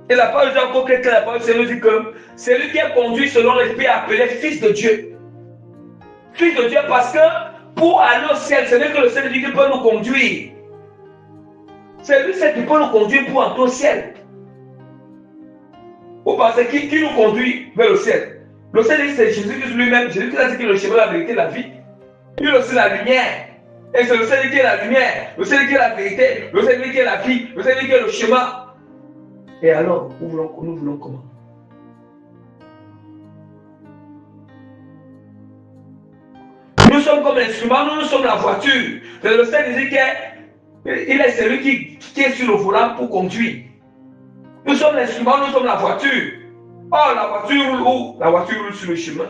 Speaker 1: Et la parole de Dieu encore que la parole de Dieu nous dit que celui qui est conduit selon l'esprit est appelé fils de Dieu. Fils de Dieu parce que pour aller au ciel, ce n'est que le Saint-Esprit qui peut nous conduire. C'est lui qui peut nous conduire pour entrer au ciel. Vous pensez qui nous conduit vers le ciel? Le Seigneur, c'est Jésus-Christ lui-même. Jésus-Christ a dit que le chemin, la vérité, la vie. Il est aussi la lumière. Et c'est le Seigneur qui est la lumière. Le Seigneur qui est la vérité. Le Seigneur qui est la vie. Le Seigneur qui est le chemin. Et alors, nous voulons comment? Nous sommes comme l'instrument, nous sommes la voiture. C'est le Seigneur dit qu'il est celui qui est sur le volant pour conduire. Nous sommes l'instrument, nous sommes la voiture. Oh, la voiture roule où? La voiture roule sur le chemin.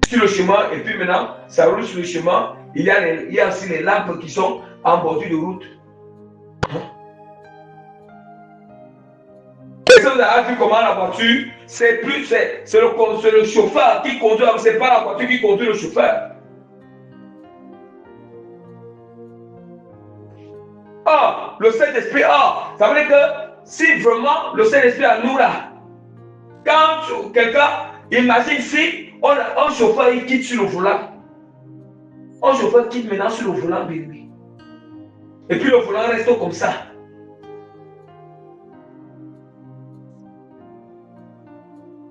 Speaker 1: Sur le chemin, et puis maintenant, ça roule sur le chemin. Il y a aussi les lampes qui sont en bordure de route. Est-ce que vous avez vu comment la voiture, c'est le chauffeur qui conduit, c'est pas la voiture qui conduit le chauffeur. Ah, le Saint-Esprit, ça veut dire que si vraiment le Saint-Esprit a nous là, quand quelqu'un, imagine si un chauffeur il quitte sur le volant, un chauffeur quitte maintenant sur le volant, baby. Et puis le volant reste comme ça.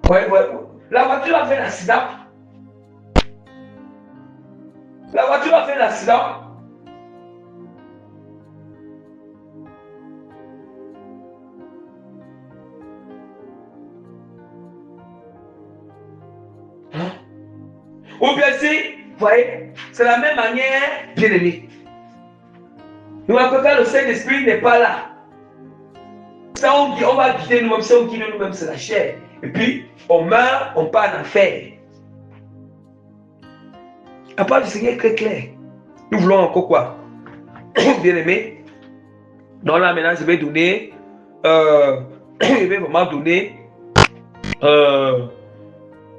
Speaker 1: Ouais. La voiture a fait l'accident. La voiture a fait l'accident. Ou bien si, vous voyez, c'est la même manière, bien aimé. Nous, quand le Saint-Esprit n'est pas là, ça on va quitter nous-mêmes, ça on quitte nous-mêmes, c'est la chair. Et puis, on meurt, on part en enfer. La parole du Seigneur est très claire. Nous voulons encore quoi? Bien aimé. Donc là, maintenant, je vais donner, je vais vraiment donner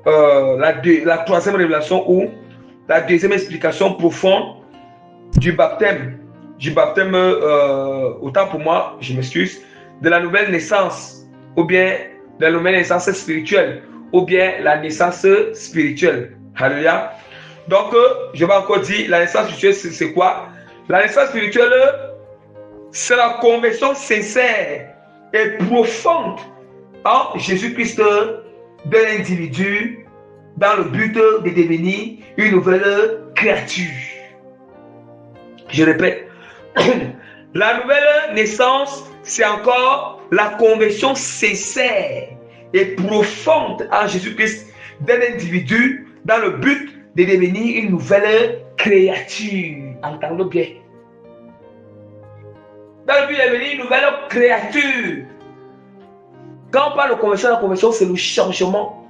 Speaker 1: la troisième révélation ou la deuxième explication profonde du baptême. Autant pour moi, je m'excuse, de la nouvelle naissance, ou bien de la nouvelle naissance spirituelle, ou bien la naissance spirituelle. Alléluia. Donc, je vais encore dire, la naissance spirituelle, c'est quoi? La naissance spirituelle, c'est la conversion sincère et profonde en Jésus-Christ d'un individu dans le but de devenir une nouvelle créature. Je répète, la nouvelle naissance, c'est encore la conversion sincère et profonde en Jésus-Christ d'un individu dans le but de devenir une nouvelle créature. Entendez bien. Dans le but de devenir une nouvelle créature. Quand on parle de conversion, la conversion, c'est le changement.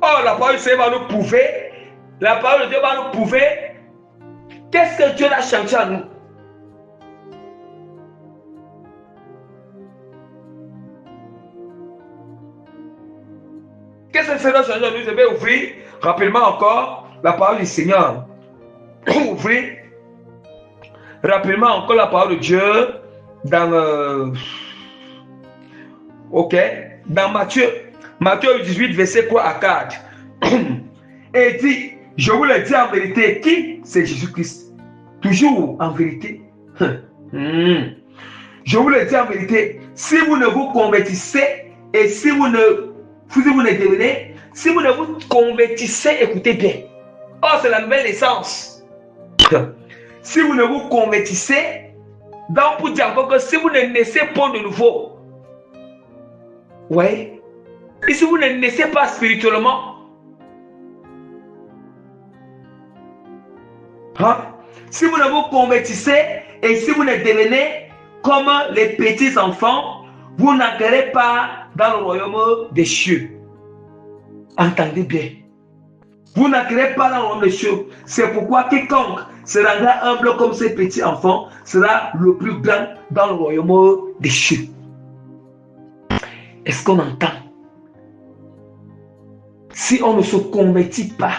Speaker 1: Oh, la parole de Dieu va nous prouver. La parole de Dieu va nous prouver. Qu'est-ce que Dieu a changé à nous? Qu'est-ce que le Seigneur a changé à nous? Je vais ouvrir rapidement encore la parole du Seigneur. Ouvrir rapidement encore la parole de Dieu dans dans Matthieu 18, verset 3 à 4. Et il dit, je vous le dis en vérité, qui? C'est Jésus-Christ. Toujours en vérité. Je vous le dis en vérité, si vous ne vous convertissez et si vous ne devenez, si vous ne vous convertissez, écoutez bien. Oh, c'est la nouvelle naissance. Si vous ne vous convertissez, donc pour dire encore que si vous ne naissez pas de nouveau, ouais, et si vous ne naissez pas spirituellement, si vous ne vous convertissez et si vous ne devenez comme les petits enfants, vous n'entrerez pas dans le royaume des cieux. Entendez bien. Vous n'entrerez pas dans le royaume des cieux. C'est pourquoi quiconque se rendra humble comme ces petits enfants sera le plus grand dans le royaume des cieux. Est-ce qu'on entend? Si on ne se convertit pas,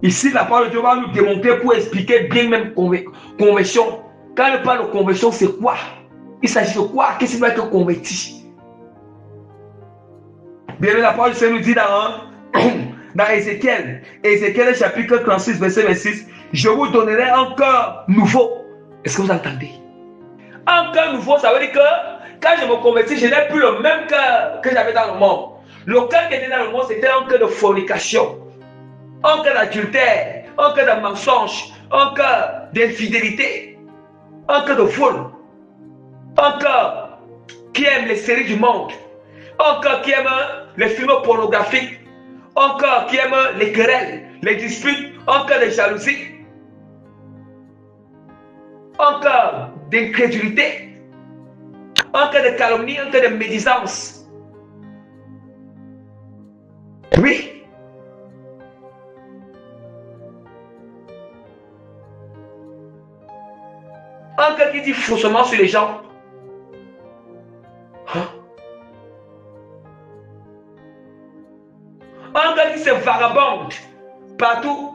Speaker 1: ici la parole de Dieu va nous démontrer pour expliquer bien même conversion. Quand on parle de conversion, c'est quoi? Il s'agit de quoi? Qu'est-ce qui va être converti? Bien, la parole du Seigneur nous dit dans Ézéchiel chapitre 36, verset 26, je vous donnerai un cœur nouveau. Est-ce que vous entendez? Un cœur nouveau, ça veut dire que Quand je me convertis, je n'ai plus le même cœur que j'avais dans le monde. Le cœur qui était dans le monde, c'était un cœur de fornication, un cœur d'adultère, un cœur de mensonge, un cœur d'infidélité, un cœur de vol, un cœur qui aime les séries du monde, un cœur qui aime les films pornographiques, un cœur qui aime les querelles, les disputes, un cœur de jalousie, un cœur d'incrédulité, un cœur de calomnie, un cœur de médisance. Oui. Un cœur qui dit faussement sur les gens. Hein? Un cœur qui se vagabonde partout.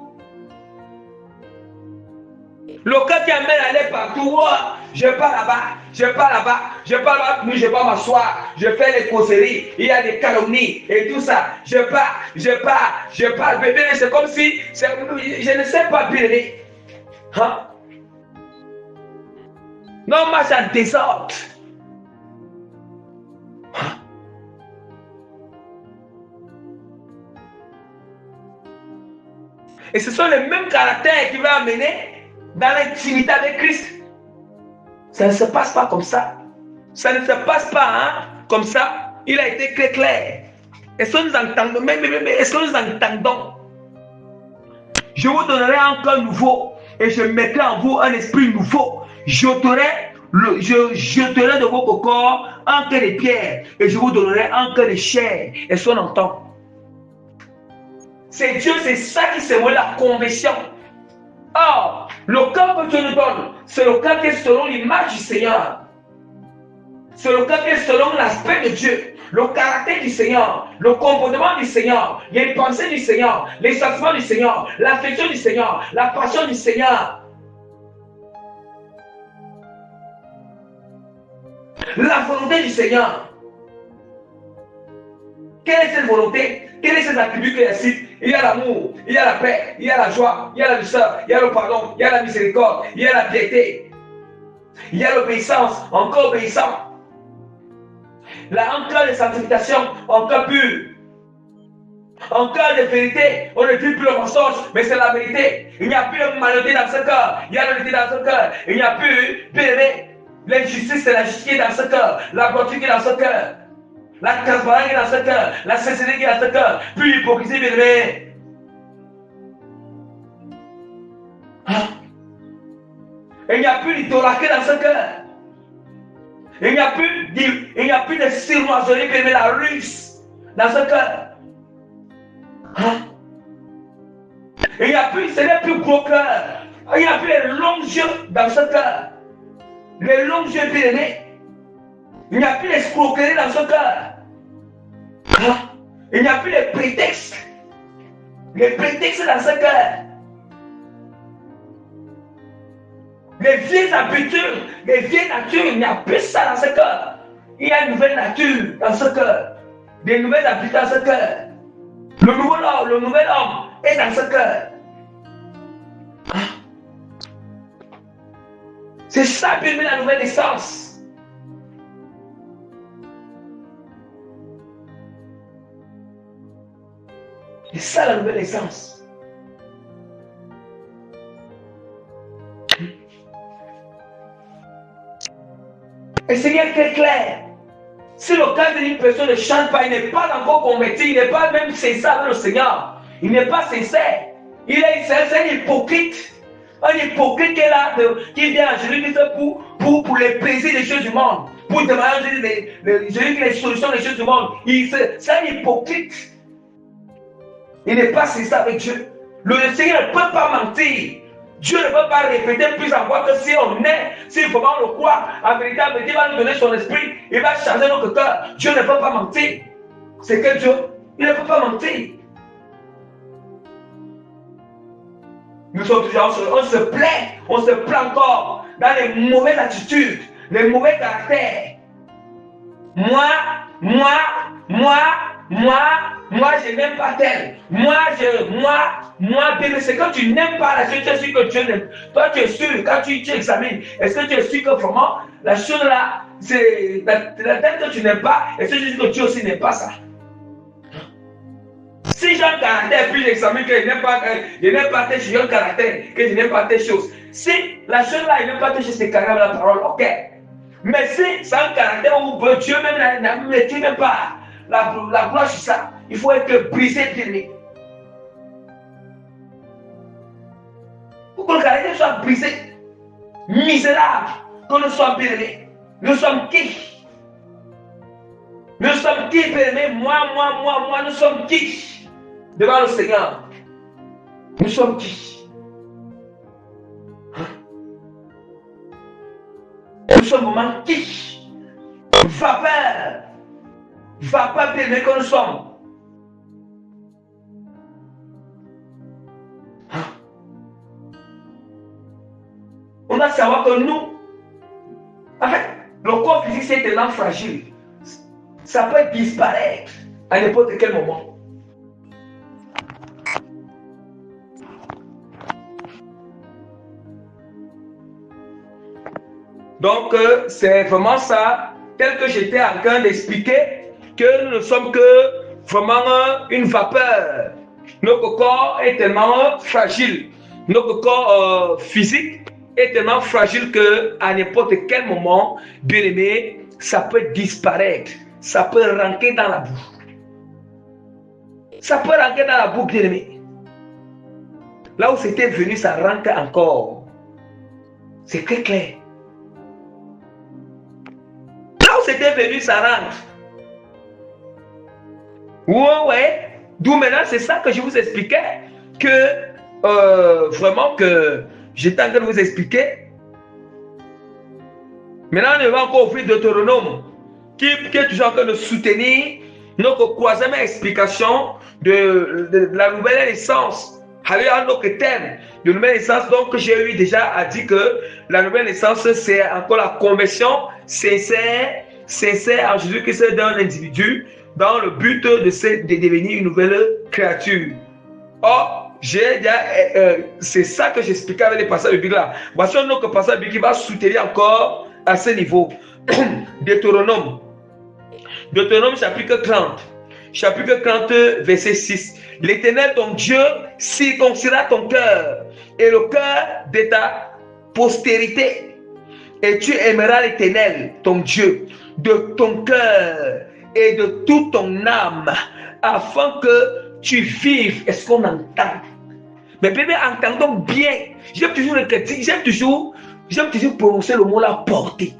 Speaker 1: Le cœur qui amène à aller partout. Oh, je pars là-bas, je pars là-bas, je pars là-bas, je vais m'asseoir, je fais les causeries, il y a des calomnies et tout ça. Je pars, bébé, c'est comme si, je ne sais pas bien. Hein? Non, moi, c'est un désordre. Hein? Et ce sont les mêmes caractères qui vont amener dans l'intimité avec Christ. Ça ne se passe pas comme ça. Ça ne se passe pas comme ça. Il a été très clair. Est-ce que nous entendons? Est-ce que nous entendons? Je vous donnerai un cœur nouveau et je mettrai en vous un esprit nouveau. Je jeterai de votre corps un cœur de pierre et je vous donnerai un cœur de chair. Est-ce qu'on entend? C'est Dieu, c'est ça qui se voit la conversion. Or, le cœur que Dieu nous donne, c'est le cœur qui est selon l'image du Seigneur. C'est le cœur qui est selon l'aspect de Dieu, le caractère du Seigneur, le comportement du Seigneur, les pensées du Seigneur, les sentiments du Seigneur, l'affection du Seigneur, la passion du Seigneur. La volonté du Seigneur. Quelle est cette volonté? Quels sont ces attributs qu'il cite? Il y a l'amour, il y a la paix, il y a la joie, il y a la douceur, il y a le pardon, il y a la miséricorde, il y a la piété, il y a l'obéissance, encore obéissant. Là, en cas de sanctification, en cas pur, en cas de vérité, on ne dit plus le mensonge, mais c'est la vérité. Il n'y a plus de malhonnêteté dans ce cœur, il y a la vérité dans ce cœur. Il n'y a plus l'injustice, c'est la justice dans ce cœur, la vertu qui est dans ce cœur. La transparence qui est dans ce cœur, la sincérité qui est dans ce cœur, plus l'hypocrisie, bien aimé. Hein? Il n'y a plus d'idolâtrie dans ce cœur. Il n'y a plus de sournoiserie, bien aimé, la ruse dans ce cœur. Hein? Il n'y a plus, ce n'est plus gros cœur. Il n'y a plus les longs yeux dans ce cœur. Les longs yeux, bien aimé. Il n'y a plus l'escroquerie dans ce cœur. Hein? Il n'y a plus les prétextes. Les prétextes dans ce cœur. Les vieilles habitudes, les vieilles natures, il n'y a plus ça dans ce cœur. Il y a une nouvelle nature dans ce cœur. Des nouvelles habitudes dans ce cœur. Le nouvel homme est dans ce cœur. Hein? C'est ça, bien la nouvelle naissance. C'est ça la nouvelle essence. Et c'est bien très clair. Si le cas d'une personne ne chante pas, il n'est pas encore converti, il n'est pas même sincère avec le Seigneur. Il n'est pas sincère. C'est un hypocrite. Un hypocrite qui est là, qui vient à Jésus-Christ pour les plaisirs des choses du monde. Pour demander Jésus-Christ les solutions des choses du monde. C'est un hypocrite. Il n'est pas sincère avec Dieu. Le Seigneur ne peut pas mentir. Dieu ne peut pas répéter plus encore que si on est, s'il faut pas le croire, en vérité, il va nous donner son esprit, il va changer notre cœur. Dieu ne peut pas mentir. C'est que Dieu, il ne peut pas mentir. Nous sommes toujours, on se plaint encore dans les mauvaises attitudes, les mauvais caractères. Moi, moi je n'aime pas tel, moi, bien, c'est quand tu n'aimes pas la chose, tu es sûr que Dieu n'aime. Toi, tu es sûr, quand tu examines, est-ce que tu es sûr que vraiment, la chose là, c'est la telle que tu n'aimes pas, est-ce que tu es sûr que Dieu aussi n'aime pas ça? Si j'ai un caractère, puis j'examine que je n'aime pas tes choses, j'ai un caractère, que je n'aime pas tes choses. Si la chose là, il n'aime pas tes choses, c'est carrément la parole, ok. Mais si c'est un caractère où Dieu même ne dit même pas la gloire sur ça, il faut être brisé, bien. Pour que le caractère soit brisé, misérable, que nous soyons bien-aimés. Nous sommes qui? Nous sommes qui, bien-aimés? Moi, nous sommes qui? Devant le Seigneur, nous sommes qui? Nous sommes vraiment qui? Vapeur bien que nous sommes. On doit savoir que nous, en fait, le corps physique c'est tellement fragile, ça peut disparaître à n'importe quel moment. Donc, c'est vraiment ça, tel que j'étais en train d'expliquer, que nous ne sommes que vraiment une vapeur. Notre corps est tellement fragile. Notre corps physique est tellement fragile qu'à n'importe quel moment, bien aimé, ça peut disparaître. Ça peut rentrer dans la boue. Ça peut rentrer dans la boue, bien aimé. Là où c'était venu, ça rentre encore. C'est très clair. C'était venu, ça rentre. Ouais. D'où maintenant, c'est ça que je vous expliquais. Que vraiment que j'étais en train de vous expliquer. Maintenant, on va encore ouvrir Deutéronome qui est toujours en train de soutenir notre troisième explication de la nouvelle naissance. Alléluia, notre thème de nouvelle naissance. Donc, j'ai eu déjà à dire que la nouvelle naissance, c'est encore la conversion sincère en Jésus-Christ d'un individu dans le but de devenir une nouvelle créature. Or, c'est ça que j'expliquais avec les passages bibliques là. Voici un autre passage biblique qui va soutenir encore à ce niveau. Deutéronome chapitre 30. Chapitre 30, verset 6. L'Éternel, ton Dieu, circoncira ton cœur et le cœur de ta postérité. Et tu aimeras l'Éternel, ton Dieu, de ton cœur et de toute ton âme, afin que tu vives. Est-ce qu'on entend? Mais bien, entendons bien. J'aime toujours le critique, j'aime toujours prononcer le mot la portée.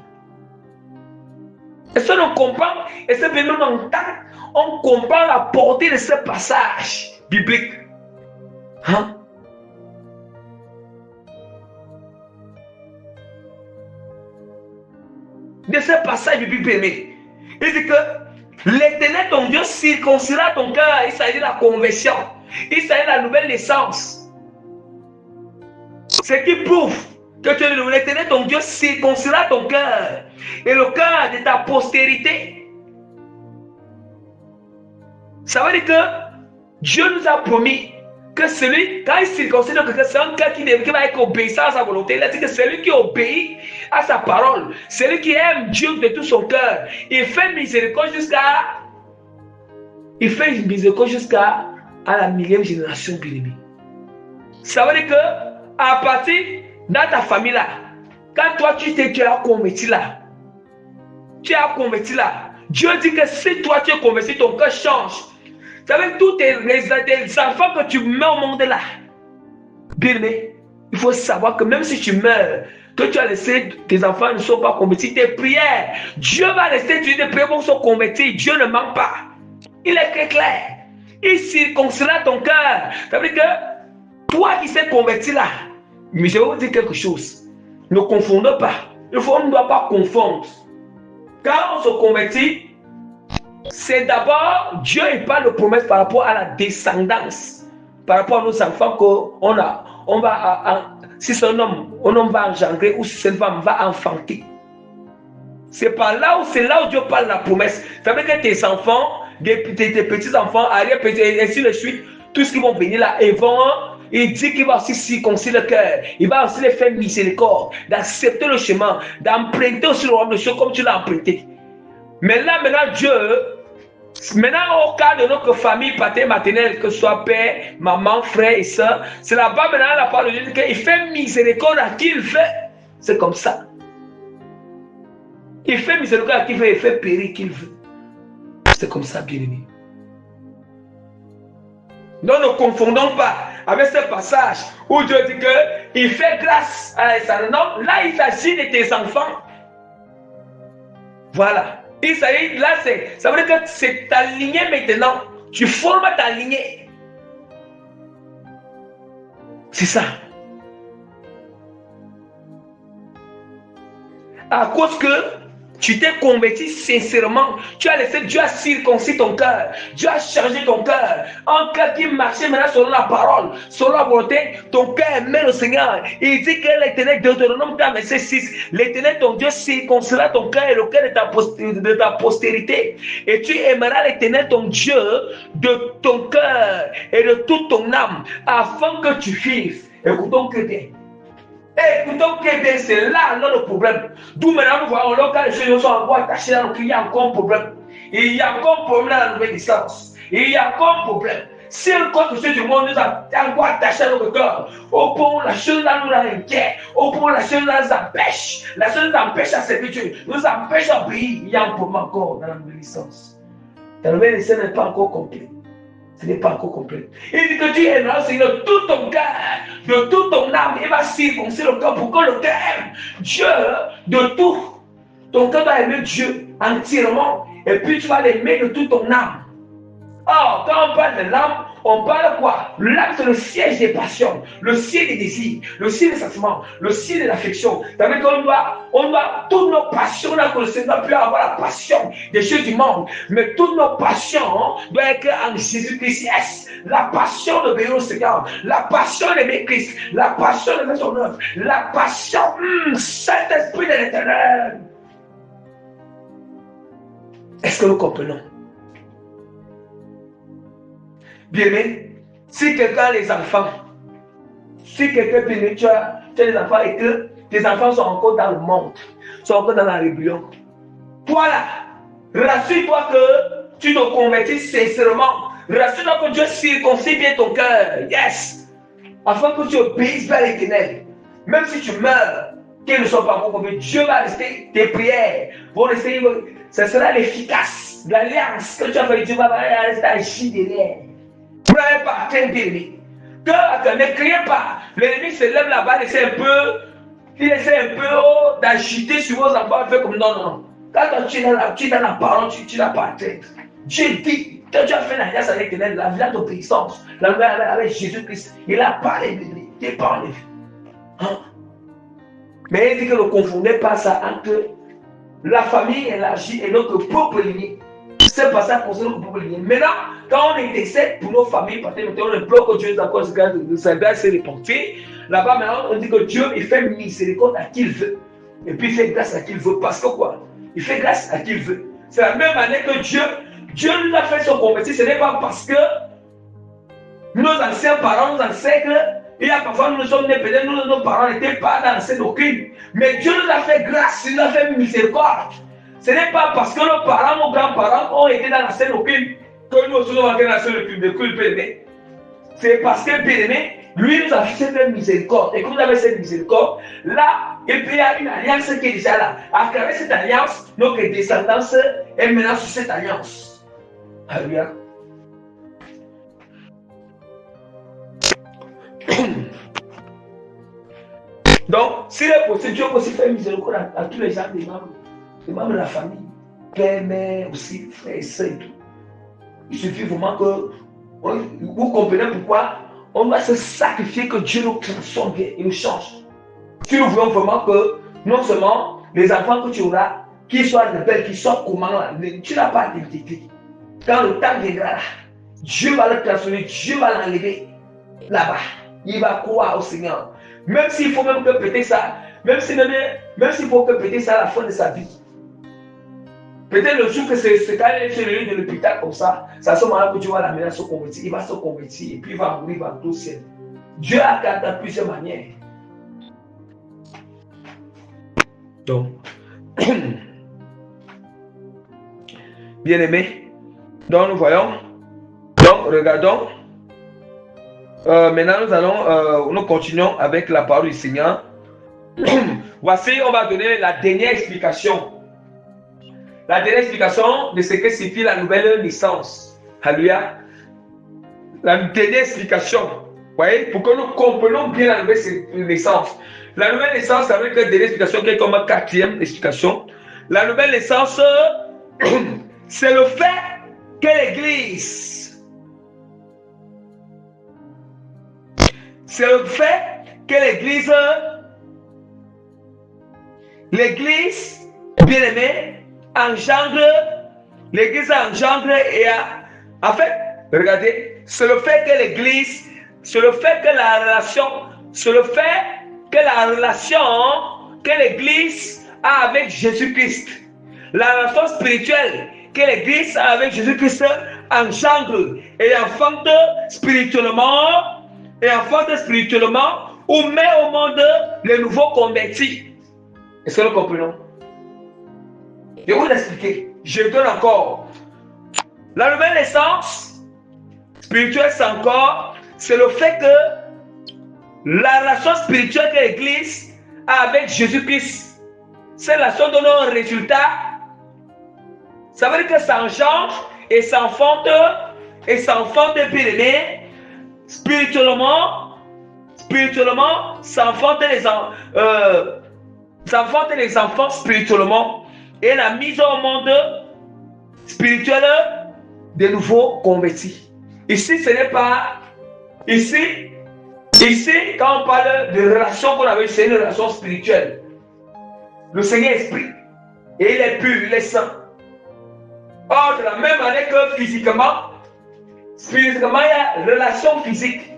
Speaker 1: Est-ce qu'on comprend? Est-ce que bien on entend? On comprend la portée de ce passage biblique. Hein? De ce passage biblique aimé. Il dit que l'Éternel ton Dieu circoncira ton cœur. Il s'agit de la conversion. Il s'agit de la nouvelle naissance. Ce qui prouve que l'Éternel ton Dieu circoncira ton cœur et le cœur de ta postérité. Ça veut dire que Dieu nous a promis que celui, quand il circoncise notre cœur, c'est un cœur qui va être obéissant à sa volonté. Il a dit que celui qui obéit à sa parole, celui qui aime Dieu de tout son cœur, il fait miséricorde jusqu'à la millième génération, bien-aimée. Ça veut dire que à partir dans ta famille là, quand toi tu as converti là, Dieu dit que si toi tu es converti, ton cœur change. Ça veut dire que tous les enfants que tu mets au monde là, bien aimé, il faut savoir que même si tu meurs, que tu as laissé tes enfants ne sont pas convertis, tes prières, Dieu va laisser tes prières pour se convertir. Dieu ne ment pas. Il est très clair. Il circoncira ton cœur. Ça veut dire que toi qui s'est converti là, mais je vais vous dire quelque chose. Ne confondez pas. On ne doit pas confondre. Quand on se convertit, c'est d'abord Dieu il parle de promesses par rapport à la descendance, par rapport à nos enfants qu'on va, si c'est un homme va engendrer ou si c'est une femme va enfanter. C'est là où Dieu parle de la promesse. Ça veut dire que tes enfants, tes petits-enfants, arrière-petits, et ainsi de suite, tout ce qui vont venir là, il dit qu'il va aussi circoncire le cœur. Il va aussi les faire miséricorde, d'accepter le chemin, d'emprunter aussi le royaume de Dieu comme tu l'as emprunté. Mais là, maintenant, Dieu, maintenant, au cas de notre famille paternelle, que ce soit père, maman, frère et soeur, c'est là-bas maintenant la parole de Dieu qu'il fait miséricorde à qui il veut. C'est comme ça. Il fait miséricorde à qui il veut, il fait périr qui il veut. C'est comme ça, bien-aimé. Donc ne confondons pas avec ce passage où Dieu dit qu'il fait grâce à ça. Non, là il s'agit de tes enfants. Voilà. Il s'agit, là ça veut dire que c'est ta lignée maintenant. Tu formes ta lignée. C'est ça. À cause que tu t'es converti sincèrement. Tu as laissé Dieu circoncis ton cœur. Dieu a changé ton cœur. Un cœur qui marchait maintenant selon la parole, selon la volonté. Ton cœur aimait le Seigneur. Il dit que l'Éternel, Deutéronome 4, verset 6, l'Éternel, ton Dieu, circoncira ton cœur et le cœur de ta postérité. Et tu aimeras l'Éternel, ton Dieu, de ton cœur et de toute ton âme, afin que tu vives. Écoutons que bien. Écoutons bien, c'est là le problème. D'où maintenant nous voyons, quand les choses sont encore attachées dans le cœur, il y a encore un problème. Il y a encore un problème dans la nouvelle distance. Il y a encore un problème. Si quelque chose du monde nous a encore attachés dans notre cœur, au point où la chose là nous inquiète, au point où la chose là nous empêche, la chose nous empêche à servir Dieu, nous empêche à obéir, il y a un problème encore dans la nouvelle distance. La nouvelle distance n'est pas encore complète. Ce n'est pas encore complet. Il dit que tu aimeras le Seigneur de tout ton cœur, de toute ton âme. Il va circoncire le cœur pour que le cœur aime Dieu de tout. Ton cœur doit aimer Dieu entièrement. Et puis tu vas l'aimer de toute ton âme. Or, quand on parle de l'âme, on parle de quoi? L'âme, c'est le siège des passions, le siège des désirs, le siège des sentiments, le siège de l'affection. C'est-à-dire qu'on doit, toutes nos passions, là, que le Seigneur peut avoir la passion des choses du monde. Mais toutes nos passions doivent être en Jésus-Christ. Yes, la passion d'obéir au Seigneur, la passion d'aimer Christ, la passion de faire son œuvre, la passion, Saint-Esprit de l'Éternel. Est-ce que nous comprenons? Bien aimé, si quelqu'un a les enfants, si quelqu'un bien tu as des enfants et que tes enfants sont encore dans le monde, sont encore dans la rébellion, voilà, rassure-toi que tu te convertis sincèrement, rassure-toi que Dieu circoncis bien ton cœur, yes, afin que tu obéisses vers l'Éternel. Même si tu meurs, qu'ils ne soient pas encore convertis, Dieu va rester, tes prières vont rester, ce sera l'efficace, l'alliance que tu as fait, Dieu va rester agir derrière. Vous n'avez pas atteint l'ennemi. Ne criez pas. L'ennemi se lève là-bas, il essaie un peu d'agiter sur vos enfants, fait comme non. Quand tu es dans la parole, tu n'as pas atteint. Dieu dit, quand tu as fait l'alliance avec l'Éternel, la vie d'obéissance, la vie avec Jésus-Christ, il a parlé de lui, il n'est pas enlevé. Hein? Mais il dit que ne confondez pas ça entre la famille élargie et notre propre lignée. C'est pas ça pour notre propre lignée. Maintenant, quand on intercède pour nos familles, parce que on implore que Dieu nous accorde sa grâce et les portées. Là-bas, maintenant, on dit que Dieu, il fait miséricorde à qui il veut. Et puis, il fait grâce à qui il veut. Parce que quoi? Il fait grâce à qui il veut. C'est la même année que Dieu nous a fait se convertir. Ce n'est pas parce que nos anciens parents, nos ancêtres, il y a parfois, nous sommes nés, peut-être nos parents n'étaient pas dans cette doctrine. Mais Dieu nous a fait grâce, il nous a fait miséricorde. Ce n'est pas parce que nos parents, nos grands-parents ont été dans la scène doctrine que nous aussi nous avons été dans la scène doctrine. C'est parce que bien-aimé, lui nous a fait cette miséricorde. Et comme nous avons cette miséricorde, là, il y a une alliance qui est déjà là. À travers cette alliance, notre descendance est maintenant sur cette alliance. Alléluia. Donc, s'il est possible, Dieu peut aussi faire miséricorde à tous les gens des membres de la famille, père, mère, aussi, frère et soeur et tout. Il suffit vraiment que vous comprenez pourquoi on doit se sacrifier, que Dieu nous transforme et nous change. Si nous voulons vraiment que non seulement les enfants que tu auras, qu'ils soient rebelles, qu'ils soient comment, tu n'as pas d'identité. Quand le temps viendra, Dieu va le transformer, Dieu va l'enlever là-bas. Il va croire au Seigneur. Même s'il faut même que péter ça, même s'il faut que péter ça à la fin de sa vie. Peut-être le jour que c'est quand il est sur le lit de l'hôpital comme ça, c'est à ce moment-là que tu vois la menace se convertir. Il va se convertir et puis il va mourir dans tout ciel. Dieu a gardé de plusieurs manières. Donc, bien aimé, donc nous voyons, donc regardons. Maintenant nous continuons avec la parole du Seigneur. Voici, on va donner la dernière explication. La dernière explication de ce que signifie la nouvelle naissance. Alléluia. La dernière explication. Vous voyez, pour que nous comprenions bien la nouvelle naissance. La nouvelle naissance, ça veut dire que la dernière explication qui est comme une quatrième explication. La nouvelle naissance, c'est le fait que l'Église, l'Église, bien aimé, l'Église engendre et en fait, regardez, c'est le fait que l'Église, c'est le fait que la relation que l'Église a avec Jésus-Christ, la relation spirituelle que l'Église a avec Jésus-Christ engendre et enfante spirituellement, ou met au monde les nouveaux convertis. Est-ce que nous comprenons? Je vais vous expliquer. Je donne encore. La nouvelle naissance spirituelle, c'est le fait que la relation spirituelle que l'Église a avec Jésus-Christ, cette relation donne un résultat. Ça veut dire que ça engendre et s'enfante bien-aimé spirituellement, s'enfante les enfants spirituellement et la mise au monde spirituel de nouveaux convertis. Ici, ce n'est pas... Ici, quand on parle de relation qu'on avait, c'est une relation spirituelle. Le Seigneur est esprit. Et il est pur, il est saint. Or, de la même manière que physiquement, spirituellement, il y a relation physique.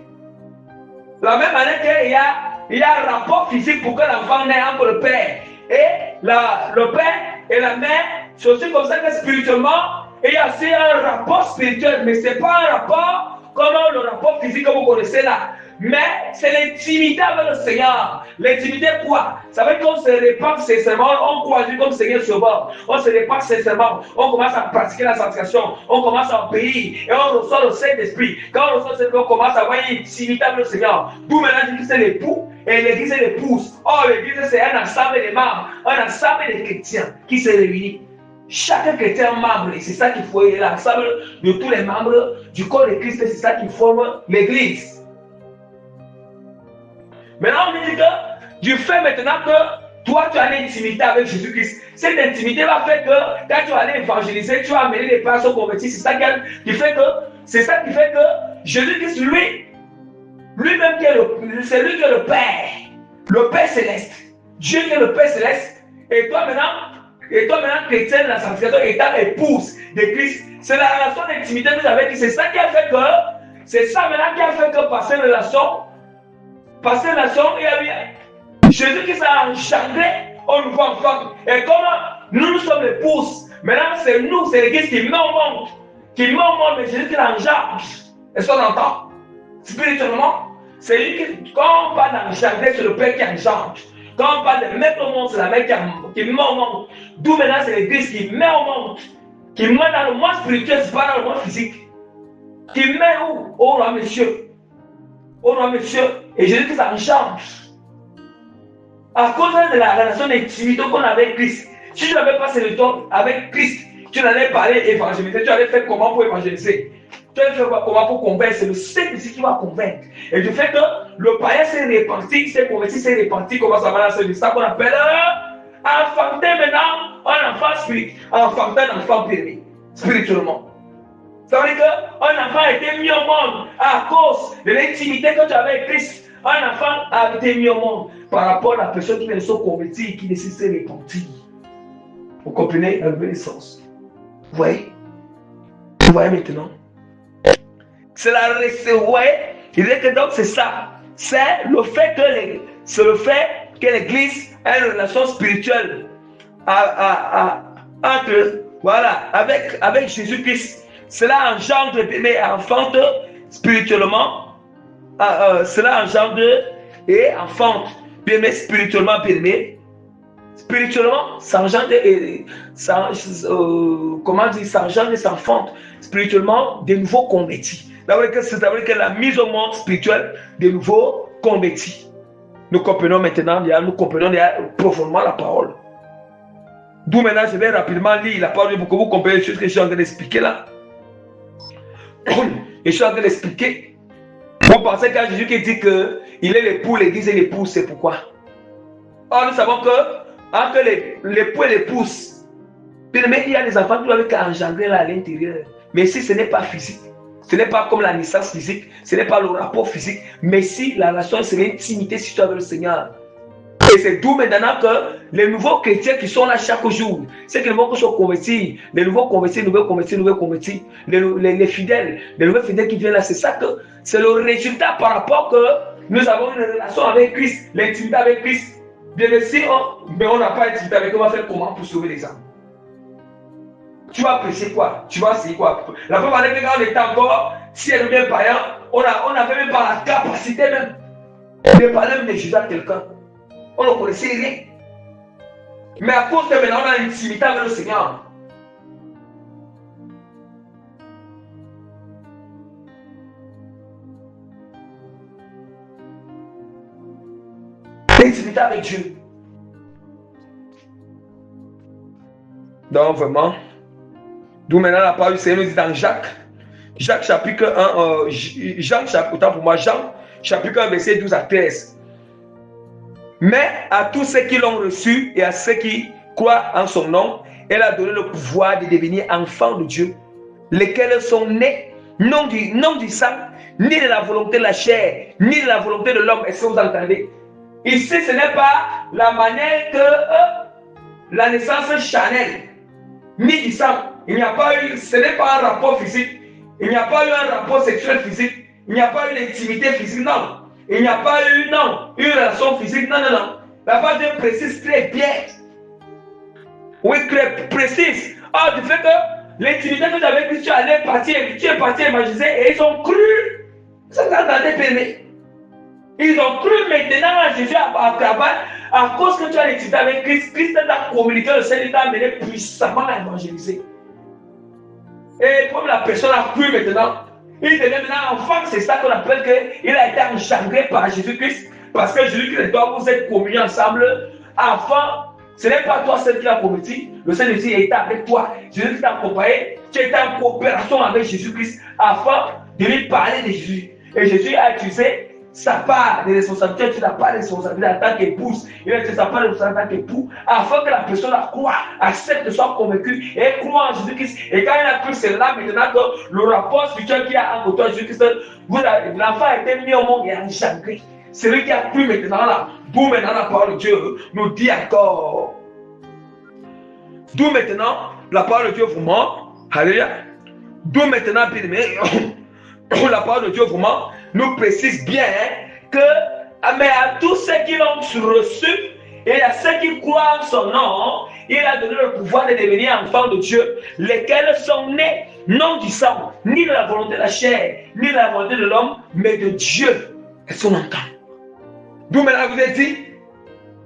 Speaker 1: De la même manière qu'il y a un rapport physique pour que l'enfant naisse entre le père et le père et la mère. C'est aussi comme ça que spirituellement, il y a aussi un rapport spirituel, mais ce n'est pas un rapport comme le rapport physique que vous connaissez là. Mais c'est l'intimité avec le Seigneur. L'intimité quoi? Ça veut dire qu'on se répand sincèrement, on croit comme Seigneur Sauveur. On se répand sincèrement, on commence à pratiquer la sanctification, on commence à obéir et on reçoit le Saint-Esprit. Quand on reçoit le Saint-Esprit, on commence à avoir une intimité avec le Seigneur. D'où maintenant l'église c'est l'époux et l'église c'est l'épouse. Or l'église c'est un ensemble de membres, un ensemble de chrétiens qui se réunissent. Chaque chrétien est membre, et c'est ça qu'il faut, l'ensemble de tous les membres du corps de Christ, c'est ça qui forme l'église. Maintenant, on dit que du fait maintenant que toi tu as l'intimité avec Jésus-Christ, cette intimité va faire que quand tu vas aller évangéliser, tu vas amener les personnes converties. C'est ça qui fait que Jésus-Christ, lui-même, c'est lui qui est le Père céleste. Dieu qui est le Père céleste. Et toi maintenant, chrétien de la sanctification, étant épouse de Christ, c'est la relation d'intimité que vous avez dit. C'est ça maintenant qui a fait que passer relation, il y a eu Jésus-Christ a engendré un nouveau enfant. Et comme nous sommes l'épouse, maintenant c'est nous, c'est l'église qui met au monde. Mais Jésus qui l'engendre. Est-ce qu'on entend? Spirituellement, c'est lui qui, quand on parle d'engendrer, c'est le Père qui engendre. Quand on parle de mettre au monde, c'est la mère qui met au monde. D'où maintenant c'est l'église qui met au monde. Qui met dans le monde spirituel, c'est pas dans le monde physique. Qui met où? Au roi monsieur. Et Jésus qui s'engendre. À cause de la relation d'intimité qu'on a avec Christ. Si tu n'avais pas ce retour avec Christ, tu n'allais pas aller évangéliser. Tu allais faire comment pour évangéliser? Tu allais faire comment pour convaincre? C'est le Saint-Esprit qui va convaincre. Et du fait que le païen s'est répandu, s'est converti, s'est répandu, comment ça va là? C'est ça qu'on appelle enfanter maintenant un enfant spirituel. Enfanter un enfant périmé, spirituellement. Ça veut dire qu'un enfant a été mis au monde à cause de l'intimité que tu avais avec Christ. Un enfant a été mis au monde par rapport à la personne qui vient de se convertir et qui décide de se repentir. Vous comprenez la nouvelle naissance? Vous voyez? Vous voyez maintenant? C'est la vous voyez? Il dit que donc c'est ça. C'est le fait que l'Église a une relation spirituelle entre Voilà, avec Jésus-Christ. Cela engendre, mais enfante spirituellement. Cela engendre et enfante, bien spirituellement, bien spirituellement, ça engendre et comment dire, ça engendre et s'enfante spirituellement de nouveaux convertis. C'est-à-dire que la mise au monde spirituel de nouveaux convertis. Nous comprenons maintenant, nous comprenons profondément la parole. D'où maintenant, je vais rapidement lire la parole pour que vous compreniez ce que je suis en train d'expliquer là. Je suis en train d'expliquer. Vous pensez qu'à Jésus qui dit qu'il est l'époux, l'église et l'épouse, c'est pourquoi? Or, nous savons que entre l'époux et l'épouse, il y a des enfants qui doivent engendrer là à l'intérieur. Mais si ce n'est pas physique, ce n'est pas comme la naissance physique, ce n'est pas le rapport physique, mais si la relation c'est l'intimité si tu avec le Seigneur. Et c'est d'où maintenant que les nouveaux chrétiens qui sont là chaque jour, c'est que les nouveaux qui sont convertis, les nouveaux convertis, les fidèles, les nouveaux fidèles qui viennent là, c'est ça que c'est le résultat par rapport que nous avons une relation avec Christ, l'intimité avec Christ. Bien sûr, mais on n'a pas d'intimité avec lui, on va faire comment pour sauver les âmes? Tu vas prêcher quoi? Tu vas essayer quoi? La première année, quand on était encore, si elle devient païen, on n'avait même pas la capacité même de parler même de Jésus à quelqu'un. On ne connaissait rien. Mais à cause de maintenant, on a l'intimité avec le Seigneur. L'intimité avec Dieu. Donc vraiment, d'où maintenant la parole du Seigneur nous dit dans Jacques chapitre 1, Jean chapitre 1, verset 12 à 13. Mais à tous ceux qui l'ont reçu et à ceux qui croient en son nom, elle a donné le pouvoir de devenir enfants de Dieu, lesquels sont nés non du sang, ni de la volonté de la chair, ni de la volonté de l'homme. Est-ce que vous entendez? Ici, ce n'est pas la manière que la naissance charnelle, ni du sang. Il n'y a pas eu, ce n'est pas un rapport physique. Il n'y a pas eu un rapport sexuel physique. Il n'y a pas eu l'intimité physique, non. Il n'y a pas eu, non, une relation physique, non. La page précise très bien. Oui, très précise. Ah, du fait que l'intimité que tu avais dit, tu es parti évangéliser et ils ont cru. Ça t'a permis. Ils ont cru maintenant à Jésus à cause que tu as l'intimité avec Christ. Christ t'a communiqué le Seigneur, t'a amené puissamment à évangéliser. Et comme la personne a cru maintenant, il devient maintenant enfant, c'est ça qu'on appelle qu'il a été engendré par Jésus-Christ. Parce que Jésus-Christ et toi, vous êtes communis ensemble. Enfant, ce n'est pas toi seul qui l'a converti. Le Seigneur Jésus est avec toi. Jésus t'a accompagné. Tu étais en coopération avec Jésus-Christ afin de lui parler de Jésus. Et Jésus a utilisé sa part de responsabilité, tu n'as pas de responsabilité en tant qu'épouse. Il a utilisé sa part de responsabilité en tant qu'époux afin que la personne croit, accepte, soit convaincue et croit en Jésus-Christ. Et quand il a cru, c'est là maintenant que le rapport spirituel qu'il y a entre toi et Jésus-Christ, l'enfant a été mis au monde et engendré. C'est lui qui a cru maintenant là. D'où maintenant la parole de Dieu nous dit encore. D'où maintenant la parole de Dieu vraiment. Alléluia. D'où maintenant, la parole de Dieu vraiment nous précise bien que, mais à tous ceux qui l'ont reçu et à ceux qui croient en son nom, il a donné le pouvoir de devenir enfants de Dieu, lesquels sont nés non du sang, ni de la volonté de la chair, ni de la volonté de l'homme, mais de Dieu. Est-ce qu'on entend? D'où maintenant vous êtes dit,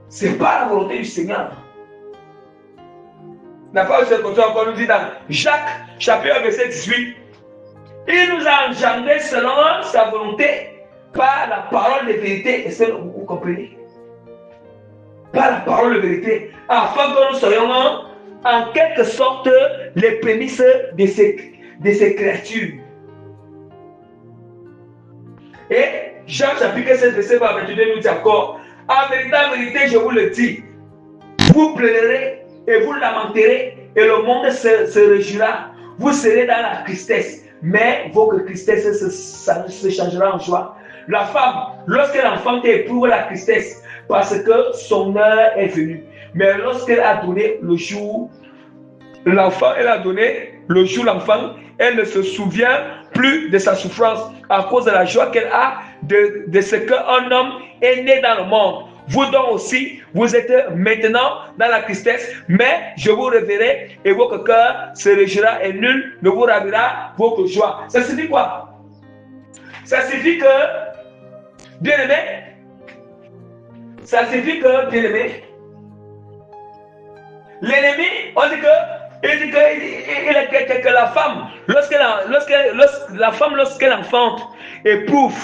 Speaker 1: ce n'est pas la volonté du Seigneur. La parole de Dieu encore nous dit dans Jacques, chapitre 1, verset 18. Il nous a engendrés selon sa volonté, par la parole de vérité. Est-ce que vous comprenez? Par la parole de vérité, afin que nous soyons en quelque sorte les prémices de ces créatures. Et Jean chapitre 16, verset 22 nous dit encore, en vérité, je vous le dis, vous pleurerez et vous lamenterez, et le monde se réjouira. Vous serez dans la tristesse, mais votre tristesse se changera en joie. La femme, lorsque l'enfant éprouve la tristesse, parce que son heure est venue. Mais lorsqu'elle a donné le jour, l'enfant, elle ne se souvient plus de sa souffrance à cause de la joie qu'elle a de ce qu'un homme est né dans le monde. vous donc aussi, vous êtes maintenant dans la tristesse, mais je vous reverrai et votre cœur se réjouira et nul ne vous ravira votre joie. Ça signifie quoi? Ça signifie que, bien-aimé, ça signifie que, bien-aimé, l'ennemi, on dit que la femme, lorsqu'elle enfante, éprouve,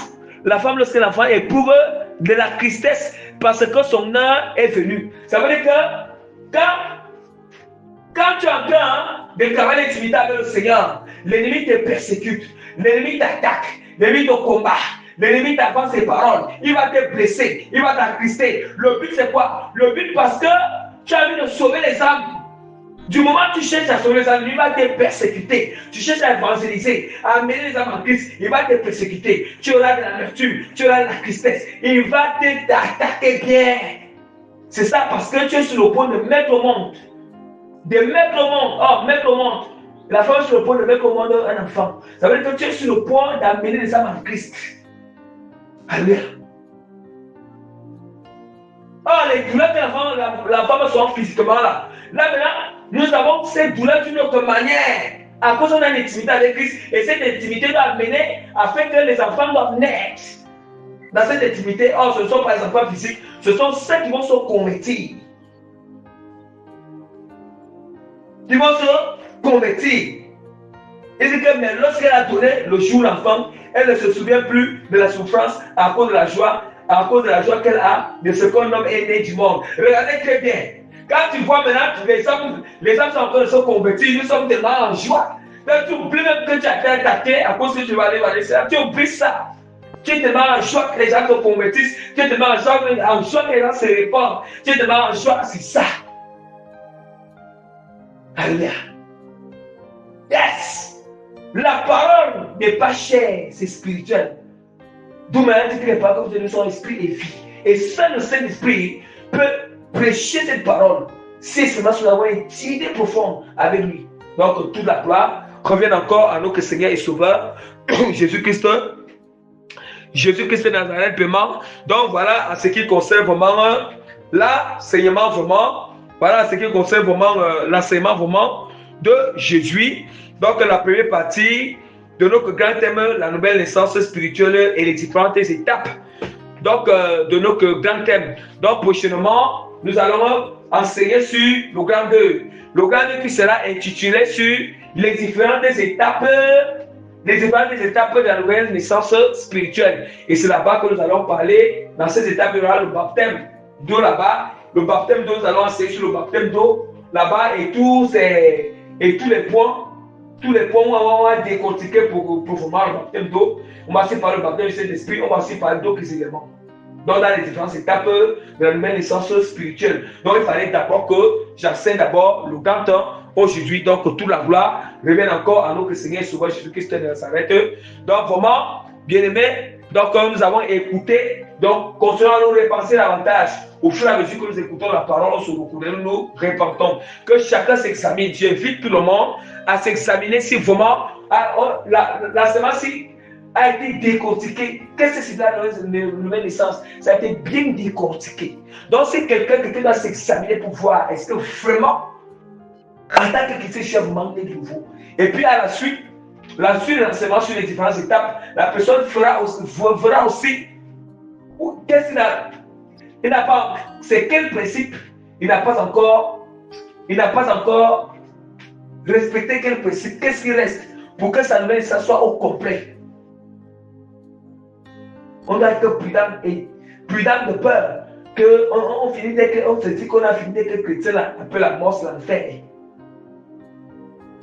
Speaker 1: la femme lorsqu'elle enfante éprouve de la tristesse parce que son heure est venue. Ça veut dire que quand tu es en train de travailler l'intimité avec le Seigneur, l'ennemi te persécute, l'ennemi t'attaque, l'ennemi te combat. L'ennemi t'avance ses paroles, il va te blesser, il va t'attrister. Le but c'est quoi? Le but parce que tu as envie de sauver les âmes. Du moment que tu cherches à sauver les âmes, il va te persécuter. Tu cherches à évangéliser, à amener les âmes en Christ, il va te persécuter. Tu auras de l'amertume, tu auras de la tristesse. Il va t'attaquer bien. C'est ça parce que tu es sur le point de mettre au monde. De mettre au monde. Oh, mettre au monde. La femme est sur le point de mettre au monde un enfant. Ça veut dire que tu es sur le point d'amener les âmes en Christ. Alléluia. Oh, les douleurs que la femme sont physiquement là. Là maintenant, nous avons ces douleurs d'une autre manière. À cause de notre intimité avec Christ. Et cette intimité doit amener afin que les enfants doivent naître. Dans cette intimité, oh, ce ne sont pas les enfants physiques, ce sont ceux qui vont se convertir. Qui vont se convertir. Et c'est que mais lorsqu'elle a donné le jour l'enfant, elle ne se souvient plus de la souffrance à cause de la joie qu'elle a de ce qu'on nomme est né du monde. Regardez très bien. Quand tu vois maintenant les hommes sont en train de se convertir, nous sommes tellement en joie. Donc tu oublies même que tu as été attaqué à cause que tu vas aller voir les sœurs. Tu oublies ça. Tu es tellement en joie que les gens se convertissent. Tu es tellement en joie que les gens se répandent. Tu es tellement en joie, c'est ça. Alléluia. Yes. La parole n'est pas chère, c'est spirituel. D'où maintenant dit que les paroles de nous sont esprit et vie. Et seul le Saint-Esprit peut prêcher cette parole si seulement nous avons une intimité profonde avec lui. Donc toute la gloire revient encore à notre Seigneur et Sauveur Jésus-Christ. Jésus-Christ de Nazareth paiement. Donc voilà à ce qui concerne vraiment l'enseignement vraiment. Voilà à ce qui concerne vraiment l'enseignement vraiment de Jésus. Donc la première partie de notre grand thème, la nouvelle naissance spirituelle et les différentes étapes. Donc de notre grand thème. Donc prochainement, nous allons enseigner sur le grand 2. Le grand 2 qui sera intitulé sur les différentes étapes de la nouvelle naissance spirituelle. Et c'est là-bas que nous allons parler. Dans ces étapes, il y aura le baptême d'eau là-bas. Le baptême d'eau, nous allons enseigner sur le baptême d'eau là-bas et tous les points. Tous les points où on va décortiquer pour former le baptême d'eau. On va aussi parler du baptême du Saint-Esprit, on va aussi parler d'autres éléments. Donc, dans les différentes étapes de la nouvelle naissance spirituelle. Donc, il fallait d'abord que j'enseigne d'abord le grand temps aujourd'hui. Donc, que toute la gloire revienne encore à notre Seigneur et Sauveur Jésus-Christ de Nazareth. Donc, vraiment, bien aimé, donc nous avons écouté. Donc, continuons à nous repenser davantage. Au fur et à mesure que nous écoutons la parole, on se reconnaît, nous nous repentons. Que chacun s'examine. J'invite tout le monde à s'examiner si vraiment la semence-ci a été décortiquée. Qu'est-ce que c'est la nouvelle naissance? Ça a été bien décortiqué. Donc, c'est quelqu'un doit s'examiner pour voir est-ce que vraiment, en tant que chrétien, je suis vraiment de nouveau. Et puis, à la suite de l'enseignement sur les différentes étapes, la personne verra aussi qu'est-ce qu'il a. Il n'a pas, c'est quel principe il n'a pas encore respecté quel principe, qu'est-ce qui reste pour que sa nouvelle naissance soit au complet. On doit être prudent de peur qu'on finit on se dit qu'on a fini dès que le chrétien appelle la mort, c'est l'enfer.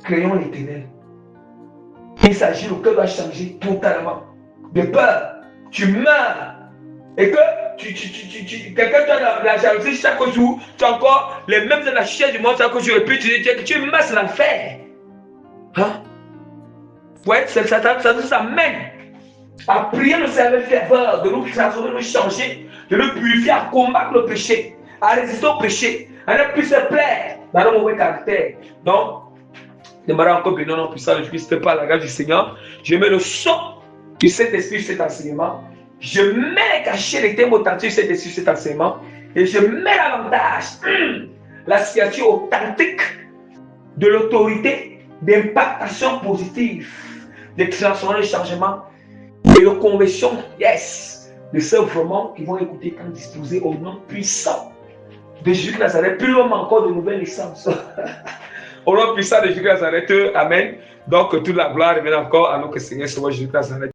Speaker 1: Créons l'éternel. Il s'agit, le cœur doit changer totalement. De peur, tu meurs. Et que quelqu'un a la jalousie chaque jour, tu as encore les mêmes de la chair du monde chaque jour, et puis tu dis que tu meurs, c'est l'enfer. Hein? Ouais, ça mène à prier le Seigneur avec ferveur, de nous transformer, de nous changer, de nous purifier, à combattre le péché, à résister au péché, à ne plus se plaire dans nos mauvais caractères. Donc, demandez encore béni au nom puissant de Christ par la grâce du Seigneur. Je mets le son du Saint-Esprit sur cet enseignement. Je mets les cachets des thèmes authentiques sur cet enseignement et je mets l'avantage, la signature authentique de l'autorité d'impactation positive, de transformation, de changement et de conversion, yes, de ceux vraiment qui vont écouter quand disposer au nom puissant de Jésus Nazareth, plus loin encore de nouvelles naissances. Au nom puissant de Jésus Nazareth, amen. Donc toute la gloire revient encore à notre Seigneur Sauveur Jésus Nazareth.